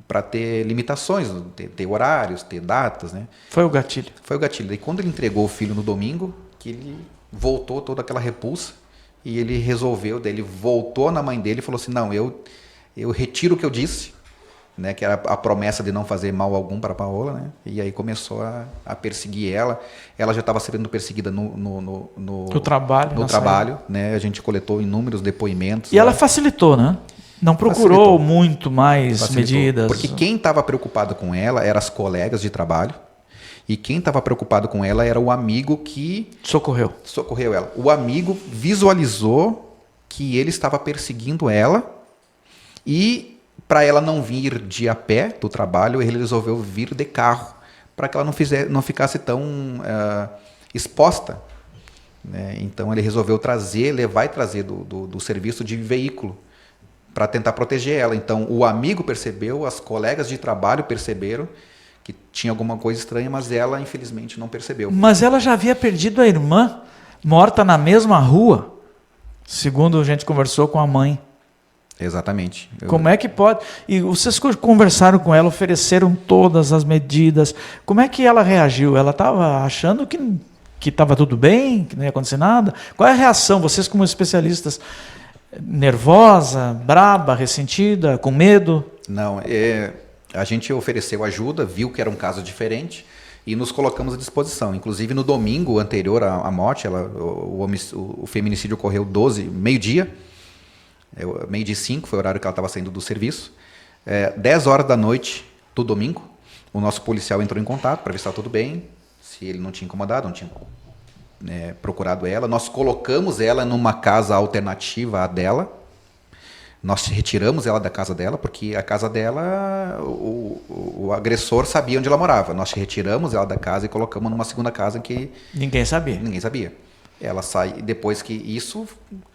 B: Para ter limitações, ter horários, ter datas, né?
C: Foi o gatilho.
B: Foi o gatilho. E quando ele entregou o filho no domingo, que ele voltou toda aquela repulsa e ele resolveu, daí ele voltou na mãe dele e falou assim, não, eu retiro o que eu disse, né, que era a promessa de não fazer mal algum para a Paola, né? E aí começou a perseguir ela. Ela já estava sendo perseguida no trabalho, né? A gente coletou inúmeros depoimentos.
C: E ela facilitou, né? Não procurou muito mais medidas.
B: Porque quem estava preocupado com ela eram as colegas de trabalho. E quem estava preocupado com ela era o amigo que socorreu ela. O amigo visualizou que ele estava perseguindo ela e para ela não vir de a pé do trabalho, ele resolveu vir de carro para que ela não ficasse tão exposta. Né? Então ele resolveu levar e trazer do serviço de veículo para tentar proteger ela. Então o amigo percebeu, as colegas de trabalho perceberam que tinha alguma coisa estranha, mas ela, infelizmente, não percebeu.
C: Mas ela já havia perdido a irmã, morta na mesma rua, segundo a gente conversou com a mãe.
B: Exatamente.
C: Como é que pode? E vocês conversaram com ela, ofereceram todas as medidas. Como é que ela reagiu? Ela estava achando que estava tudo bem, que não ia acontecer nada? Qual é a reação? Vocês como especialistas, nervosa, braba, ressentida, com medo?
B: Não, A gente ofereceu ajuda, viu que era um caso diferente e nos colocamos à disposição. Inclusive, no domingo anterior à morte, o feminicídio ocorreu meio-dia. Meio-dia e 5 foi o horário que ela estava saindo do serviço. 10 horas da noite do domingo, o nosso policial entrou em contato para ver se estava tudo bem, se ele não tinha incomodado, não tinha procurado ela. Nós colocamos ela numa casa alternativa à dela. Nós retiramos ela da casa dela, porque a casa dela, o agressor sabia onde ela morava. Nós retiramos ela da casa e colocamos numa segunda casa que...
C: Ninguém sabia.
B: Ninguém sabia. Ela sai depois que isso,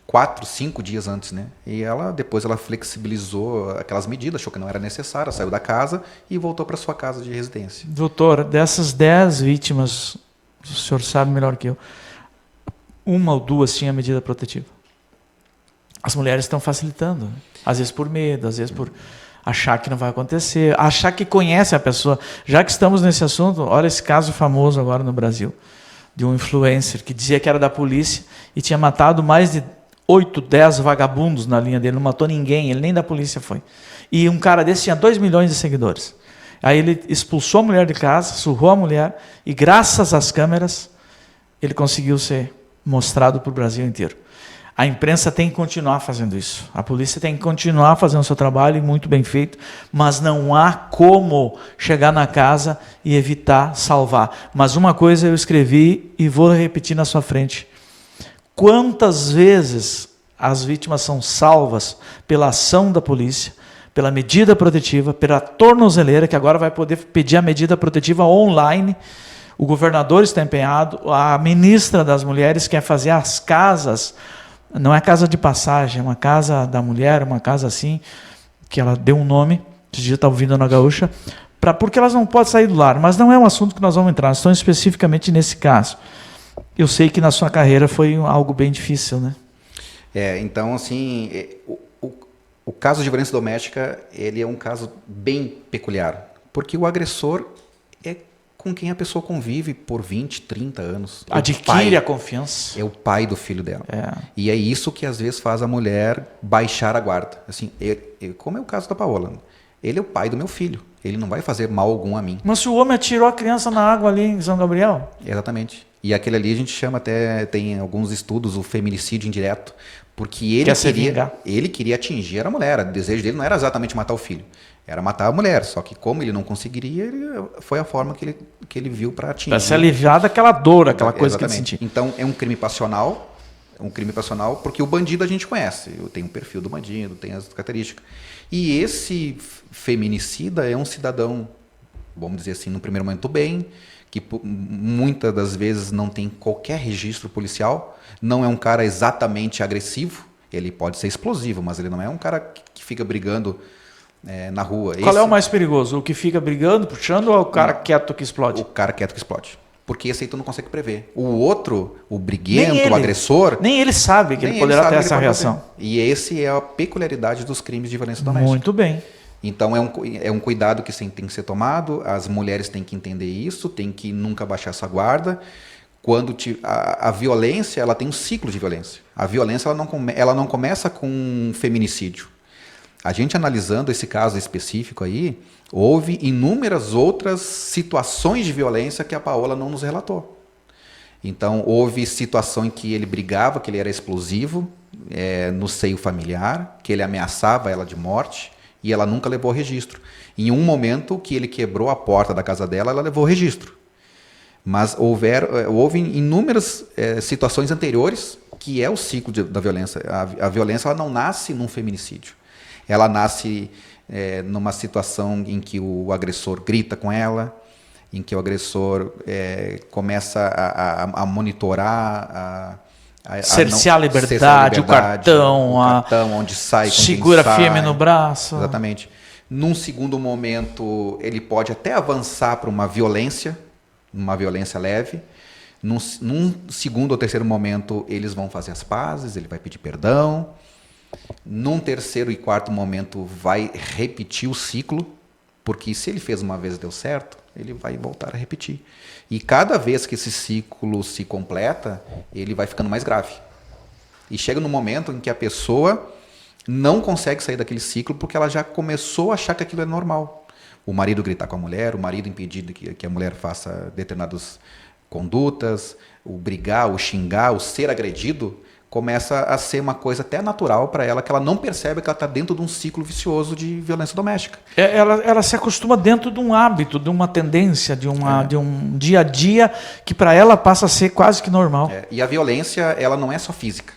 B: 4, 5 dias antes, né? E depois ela flexibilizou aquelas medidas, achou que não era necessário, saiu da casa e voltou para sua casa de residência.
C: Doutor, dessas 10 vítimas, o senhor sabe melhor que eu, 1 ou 2 tinha medida protetiva. As mulheres estão facilitando, às vezes por medo, às vezes por achar que não vai acontecer, achar que conhece a pessoa. Já que estamos nesse assunto, olha esse caso famoso agora no Brasil, de um influencer que dizia que era da polícia e tinha matado mais de 8, 10 vagabundos na linha dele, não matou ninguém, ele nem da polícia foi. E um cara desse tinha 2 milhões de seguidores. Aí ele expulsou a mulher de casa, surrou a mulher e graças às câmeras ele conseguiu ser mostrado para o Brasil inteiro. A imprensa tem que continuar fazendo isso. A polícia tem que continuar fazendo o seu trabalho, muito bem feito, mas não há como chegar na casa e evitar salvar. Mas uma coisa eu escrevi e vou repetir na sua frente. Quantas vezes as vítimas são salvas pela ação da polícia, pela medida protetiva, pela tornozeleira, que agora vai poder pedir a medida protetiva online. O governador está empenhado, a ministra das Mulheres quer fazer as casas. Não é casa de passagem, é uma casa da mulher, uma casa assim, que ela deu um nome, esse dia está ouvindo na Gaúcha, porque elas não podem sair do lar. Mas não é um assunto que nós vamos entrar, nós estamos especificamente nesse caso. Eu sei que na sua carreira foi algo bem difícil, né?
B: Então, assim, o caso de violência doméstica, ele é um caso bem peculiar, porque o agressor é com quem a pessoa convive por 20, 30 anos.
C: Adquire a confiança.
B: É o pai do filho dela. E é isso que às vezes faz a mulher baixar a guarda. Assim, como é o caso da Paola. Ele é o pai do meu filho. Ele não vai fazer mal algum a mim.
C: Mas se o homem atirou a criança na água ali em São Gabriel?
B: Exatamente. E aquele ali a gente chama até, tem alguns estudos, o feminicídio indireto. Porque ele queria atingir a mulher. O desejo dele não era exatamente matar o filho. Era matar a mulher, só que como ele não conseguiria, foi a forma que ele viu para atingir. Para se
C: aliviar daquela dor, aquela coisa que ele sentia.
B: Então é um crime passional, porque o bandido a gente conhece. Tem o perfil do bandido, tem as características. E esse feminicida é um cidadão, vamos dizer assim, no primeiro momento bem, que muitas das vezes não tem qualquer registro policial, não é um cara exatamente agressivo, ele pode ser explosivo, mas ele não é um cara que fica brigando na rua.
C: Qual é o mais perigoso? O que fica brigando, puxando, ou é o cara quieto que explode?
B: O cara quieto que explode. Porque esse aí tu não consegue prever. O outro, o briguento, o agressor...
C: Nem ele sabe que ele poderá ter essa reação.
B: E esse é a peculiaridade dos crimes de violência doméstica.
C: Muito bem.
B: Então é um cuidado que tem que ser tomado, as mulheres têm que entender isso, tem que nunca baixar essa guarda. Quando a violência, ela tem um ciclo de violência. A violência ela não começa com um feminicídio. A gente analisando esse caso específico aí, houve inúmeras outras situações de violência que a Paola não nos relatou. Então, houve situação em que ele brigava, que ele era explosivo no seio familiar, que ele ameaçava ela de morte e ela nunca levou registro. Em um momento que ele quebrou a porta da casa dela, ela levou registro. Mas houve inúmeras situações anteriores que é o ciclo da violência. A violência ela não nasce num feminicídio. Ela nasce numa situação em que o agressor grita com ela, em que o agressor começa a monitorar,
C: cercear a liberdade, o cartão
B: onde sai,
C: segura firme no braço.
B: Exatamente. Num segundo momento, ele pode até avançar para uma violência leve. Num segundo ou terceiro momento, eles vão fazer as pazes, ele vai pedir perdão. Num terceiro e quarto momento vai repetir o ciclo, porque se ele fez uma vez e deu certo, ele vai voltar a repetir. E cada vez que esse ciclo se completa, ele vai ficando mais grave. E chega no momento em que a pessoa não consegue sair daquele ciclo porque ela já começou a achar que aquilo é normal. o marido gritar com a mulher, o marido impedir que a mulher faça determinadas condutas, o brigar, o xingar, o ser agredido, começa a ser uma coisa até natural para ela, que ela não percebe que ela está dentro de um ciclo vicioso de violência doméstica.
C: Ela se acostuma dentro de um hábito, de uma tendência, de um dia a dia que para ela passa a ser quase que normal.
B: E a violência, ela não é só física.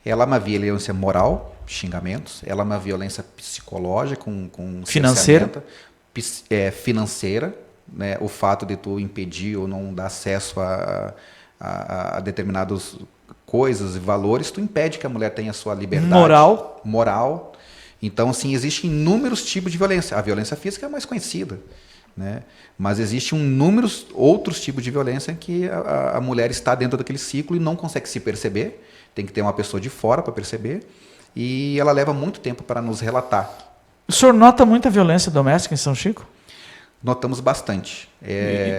B: Ela é uma violência moral, xingamentos, ela é uma violência psicológica, com
C: financeira,
B: financeira, né? O fato de tu impedir ou não dar acesso a determinadas coisas e valores, tu impede que a mulher tenha a sua liberdade. Moral. Então, assim, existem inúmeros tipos de violência. A violência física é a mais conhecida, né? Mas existem inúmeros outros tipos de violência em que a mulher está dentro daquele ciclo e não consegue se perceber. Tem que ter uma pessoa de fora para perceber. E ela leva muito tempo para nos relatar.
C: O senhor nota muita violência doméstica em São Chico?
B: Notamos bastante.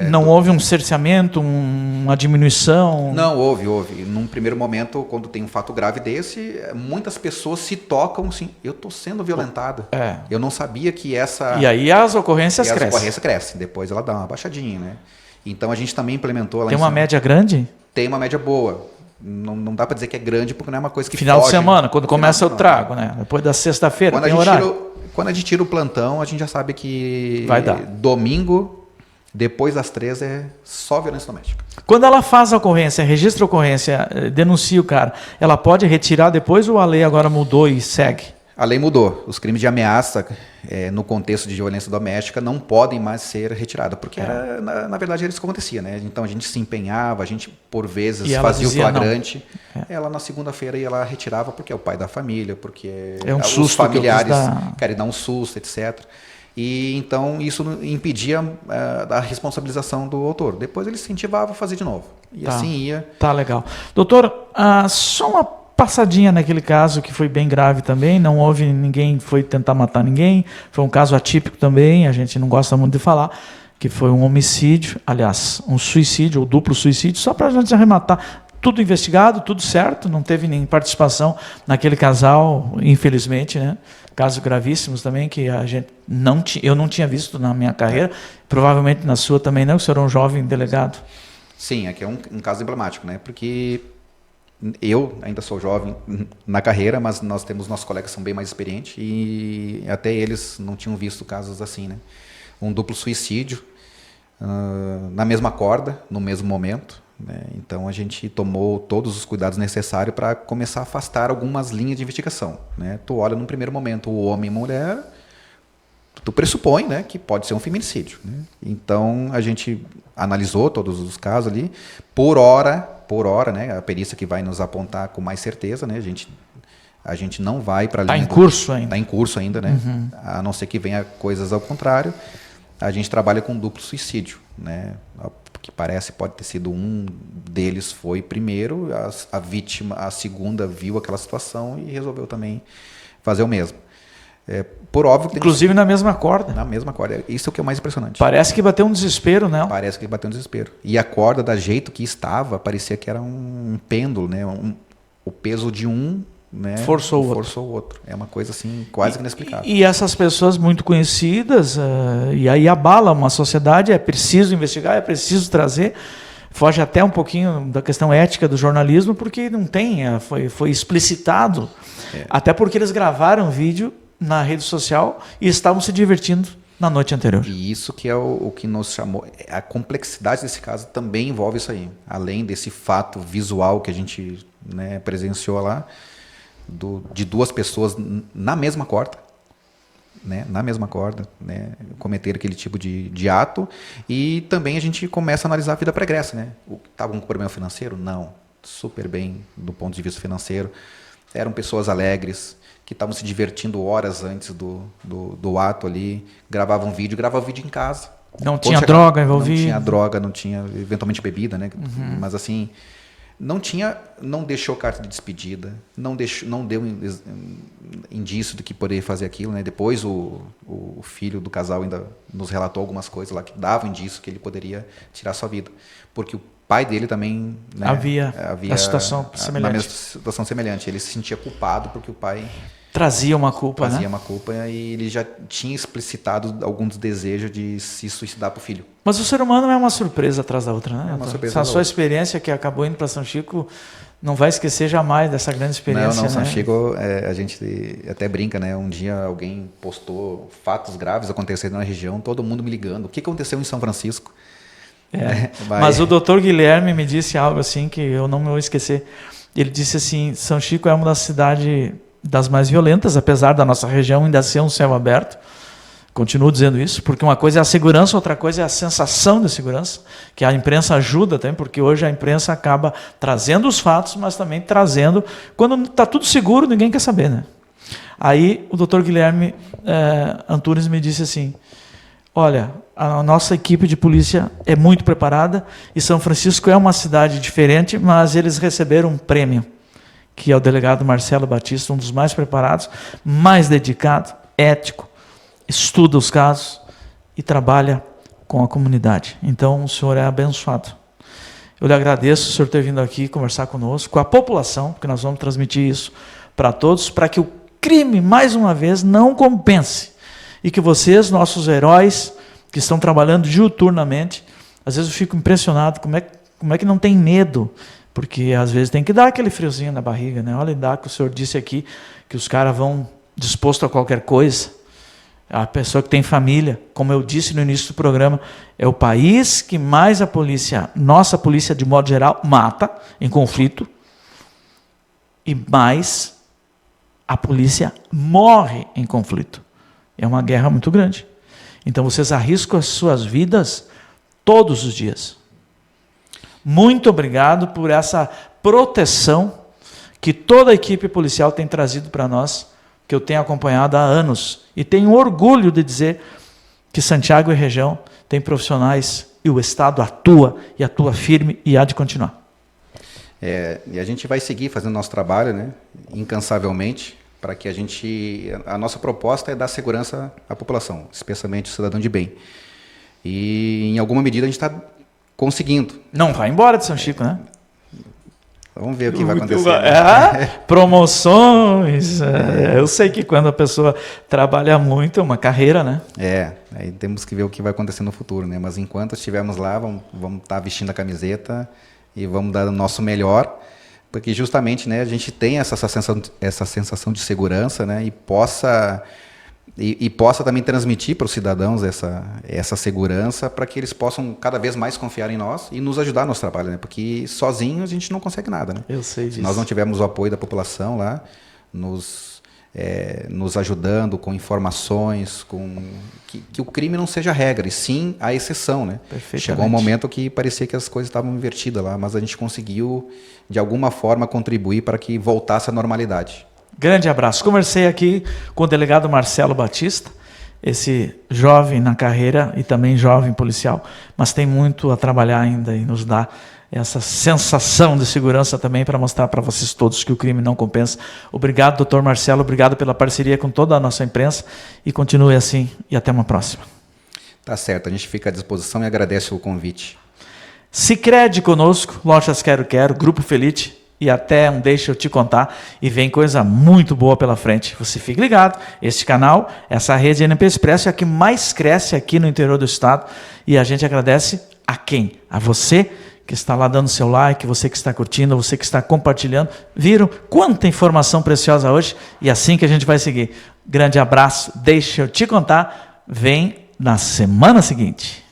C: Não houve um cerceamento, uma diminuição?
B: Não, houve. Num primeiro momento, quando tem um fato grave desse, muitas pessoas se tocam assim, eu estou sendo violentada. Eu não sabia que essa...
C: E aí as ocorrências crescem.
B: As ocorrências crescem. Depois ela dá uma baixadinha, né? Então a gente também implementou...
C: Tem uma média grande?
B: Tem uma média boa. Não dá para dizer que é grande, porque não é uma coisa que
C: Final de semana, quando começa o trago, né? Depois da sexta-feira, tem horário.
B: Quando a gente tira o plantão, a gente já sabe que
C: vai dar.
B: Domingo, depois das 3, é só violência doméstica.
C: Quando ela faz a ocorrência, registra a ocorrência, denuncia o cara, ela pode retirar depois ou a lei agora mudou e segue?
B: A lei mudou. Os crimes de ameaça, no contexto de violência doméstica, não podem mais ser retirados, porque na verdade era isso que acontecia, né? Então a gente se empenhava, a gente por vezes fazia o flagrante. Ela na segunda-feira ia lá retirava porque é o pai da família, porque
C: os
B: familiares querem dar um susto, etc. E então isso impedia a responsabilização do autor. Depois ele incentivava a fazer de novo. E assim ia.
C: Tá legal. Doutor, só uma passadinha naquele caso que foi bem grave também, não houve ninguém, foi tentar matar ninguém, foi um caso atípico também, a gente não gosta muito de falar, que foi um homicídio, aliás, um suicídio ou duplo suicídio, só para a gente arrematar, tudo investigado, tudo certo, não teve nem participação naquele casal, infelizmente, né? Casos gravíssimos também que a gente eu não tinha visto na minha carreira, provavelmente na sua também não, o senhor é um jovem delegado.
B: Sim, aqui é um caso emblemático, né? Porque eu ainda sou jovem na carreira, mas nós temos nossos colegas que são bem mais experientes e até eles não tinham visto casos assim, né? Um duplo suicídio na mesma corda, no mesmo momento, né? Então a gente tomou todos os cuidados necessários para começar a afastar algumas linhas de investigação, né? Tu olha num primeiro momento o homem e a mulher, tu pressupõe, né, que pode ser um feminicídio, né? Então a gente analisou todos os casos ali, por hora, né, a perícia que vai nos apontar com mais certeza, né, a gente não vai para a linha...
C: Está
B: em curso ainda, né, a não ser que venha coisas ao contrário, a gente trabalha com duplo suicídio, né, que pode ter sido um deles foi primeiro, a vítima, a segunda viu aquela situação e resolveu também fazer o mesmo. Por óbvio que
C: inclusive na mesma corda.
B: Na mesma corda. Isso é o que é mais impressionante.
C: Parece que bateu um desespero, né?
B: Parece que bateu um desespero. E a corda, da jeito que estava, parecia que era um pêndulo, né? O peso de um, né,
C: forçou
B: o outro. É uma coisa assim quase que inexplicável.
C: E essas pessoas muito conhecidas, e aí abala uma sociedade, é preciso investigar, é preciso trazer. Foge até um pouquinho da questão ética do jornalismo, porque não tem, foi explicitado. Até porque eles gravaram vídeo na rede social e estavam se divertindo na noite anterior.
B: E isso que é o que nos chamou. A complexidade desse caso também envolve isso aí. Além desse fato visual que a gente, né, presenciou lá, de duas pessoas na mesma corda, né, cometer aquele tipo de ato. E também a gente começa a analisar a vida pregressa. Né? Estavam com problema financeiro? Não. Super bem do ponto de vista financeiro. Eram pessoas alegres, que estavam se divertindo horas antes do ato ali, gravavam vídeo em casa.
C: Não tinha droga envolvida?
B: Não tinha droga, não tinha eventualmente bebida, né? Mas assim, não deixou carta de despedida, não deu indício de que poderia fazer aquilo, né? Depois o filho do casal ainda nos relatou algumas coisas lá que davam indício que ele poderia tirar sua vida, porque o pai dele também, né, havia
C: a situação semelhante.
B: Na mesma situação semelhante. Ele se sentia culpado porque o pai
C: Trazia uma culpa,
B: Trazia
C: né?
B: uma culpa e ele já tinha explicitado alguns desejos de se suicidar para o filho.
C: Mas o ser humano é uma surpresa atrás da outra, né?
B: É uma surpresa
C: Essa
B: da
C: sua
B: outra.
C: experiência que acabou indo para São Chico, não vai esquecer jamais dessa grande experiência,
B: Não, São
C: né?
B: Chico, a gente até brinca, né? Um dia alguém postou fatos graves acontecendo na região, todo mundo me ligando. O que aconteceu em São Francisco?
C: Mas o doutor Guilherme me disse algo assim que eu não vou esquecer. Ele disse assim, São Chico é uma das cidades das mais violentas, apesar da nossa região ainda ser um céu aberto. Continuo dizendo isso, porque uma coisa é a segurança, outra coisa é a sensação de segurança, que a imprensa ajuda também, porque hoje a imprensa acaba trazendo os fatos, mas também trazendo... Quando está tudo seguro, ninguém quer saber, né? Aí o doutor Guilherme Antunes me disse assim, olha, a nossa equipe de polícia é muito preparada e São Francisco é uma cidade diferente, mas eles receberam um prêmio, que é o delegado Marcelo Batista, um dos mais preparados, mais dedicado, ético, estuda os casos e trabalha com a comunidade. Então, o senhor é abençoado. Eu lhe agradeço o senhor ter vindo aqui conversar conosco, com a população, porque nós vamos transmitir isso para todos, para que o crime, mais uma vez, não compense. E que vocês, nossos heróis, que estão trabalhando diuturnamente, às vezes eu fico impressionado como é que não tem medo, porque às vezes tem que dar aquele friozinho na barriga, né? Olha, dá que o senhor disse aqui que os caras vão disposto a qualquer coisa. A pessoa que tem família, como eu disse no início do programa, é o país que mais a polícia, nossa polícia de modo geral, mata em conflito e mais a polícia morre em conflito. É uma guerra muito grande. Então vocês arriscam as suas vidas todos os dias. Muito obrigado por essa proteção que toda a equipe policial tem trazido para nós, que eu tenho acompanhado há anos. E tenho orgulho de dizer que Santiago e região tem profissionais e o Estado atua e atua firme e há de continuar.
B: E a gente vai seguir fazendo nosso trabalho, né, incansavelmente, para que a nossa proposta é dar segurança à população, especialmente o cidadão de bem. E em alguma medida a gente está conseguindo.
C: Não vai embora de São Chico, né?
B: Vamos ver o que vai acontecer.
C: Promoções. Eu sei que quando a pessoa trabalha muito, é uma carreira, né?
B: Aí temos que ver o que vai acontecer no futuro, né? Mas enquanto estivermos lá, vamos estar vestindo a camiseta e vamos dar o nosso melhor, porque justamente, né, a gente tem essa sensação de segurança, né, e possa também transmitir para os cidadãos essa segurança, para que eles possam cada vez mais confiar em nós e nos ajudar no nosso trabalho, né? Porque sozinhos a gente não consegue nada, né?
C: Eu sei disso.
B: Se nós não tivermos o apoio da população lá, nos ajudando com informações, que o crime não seja a regra, e sim a exceção, né? Chegou um momento que parecia que as coisas estavam invertidas lá, mas a gente conseguiu, de alguma forma, contribuir para que voltasse à normalidade.
C: Grande abraço. Conversei aqui com o delegado Marcelo Batista, esse jovem na carreira e também jovem policial, mas tem muito a trabalhar ainda e nos dá essa sensação de segurança também para mostrar para vocês todos que o crime não compensa. Obrigado, doutor Marcelo, obrigado pela parceria com toda a nossa imprensa e continue assim e até uma próxima.
B: Tá certo, a gente fica à disposição e agradece o convite.
C: Sicredi conosco, Lojas Quero Quero, Grupo Felite e até Deixa Eu Te Contar, e vem coisa muito boa pela frente. Você fique ligado, este canal, essa rede NP Expresso é a que mais cresce aqui no interior do estado e a gente agradece a quem? A você que está lá dando seu like, você que está curtindo, você que está compartilhando. Viram quanta informação preciosa hoje? E assim que a gente vai seguir. Grande abraço, Deixa Eu Te Contar, vem na semana seguinte.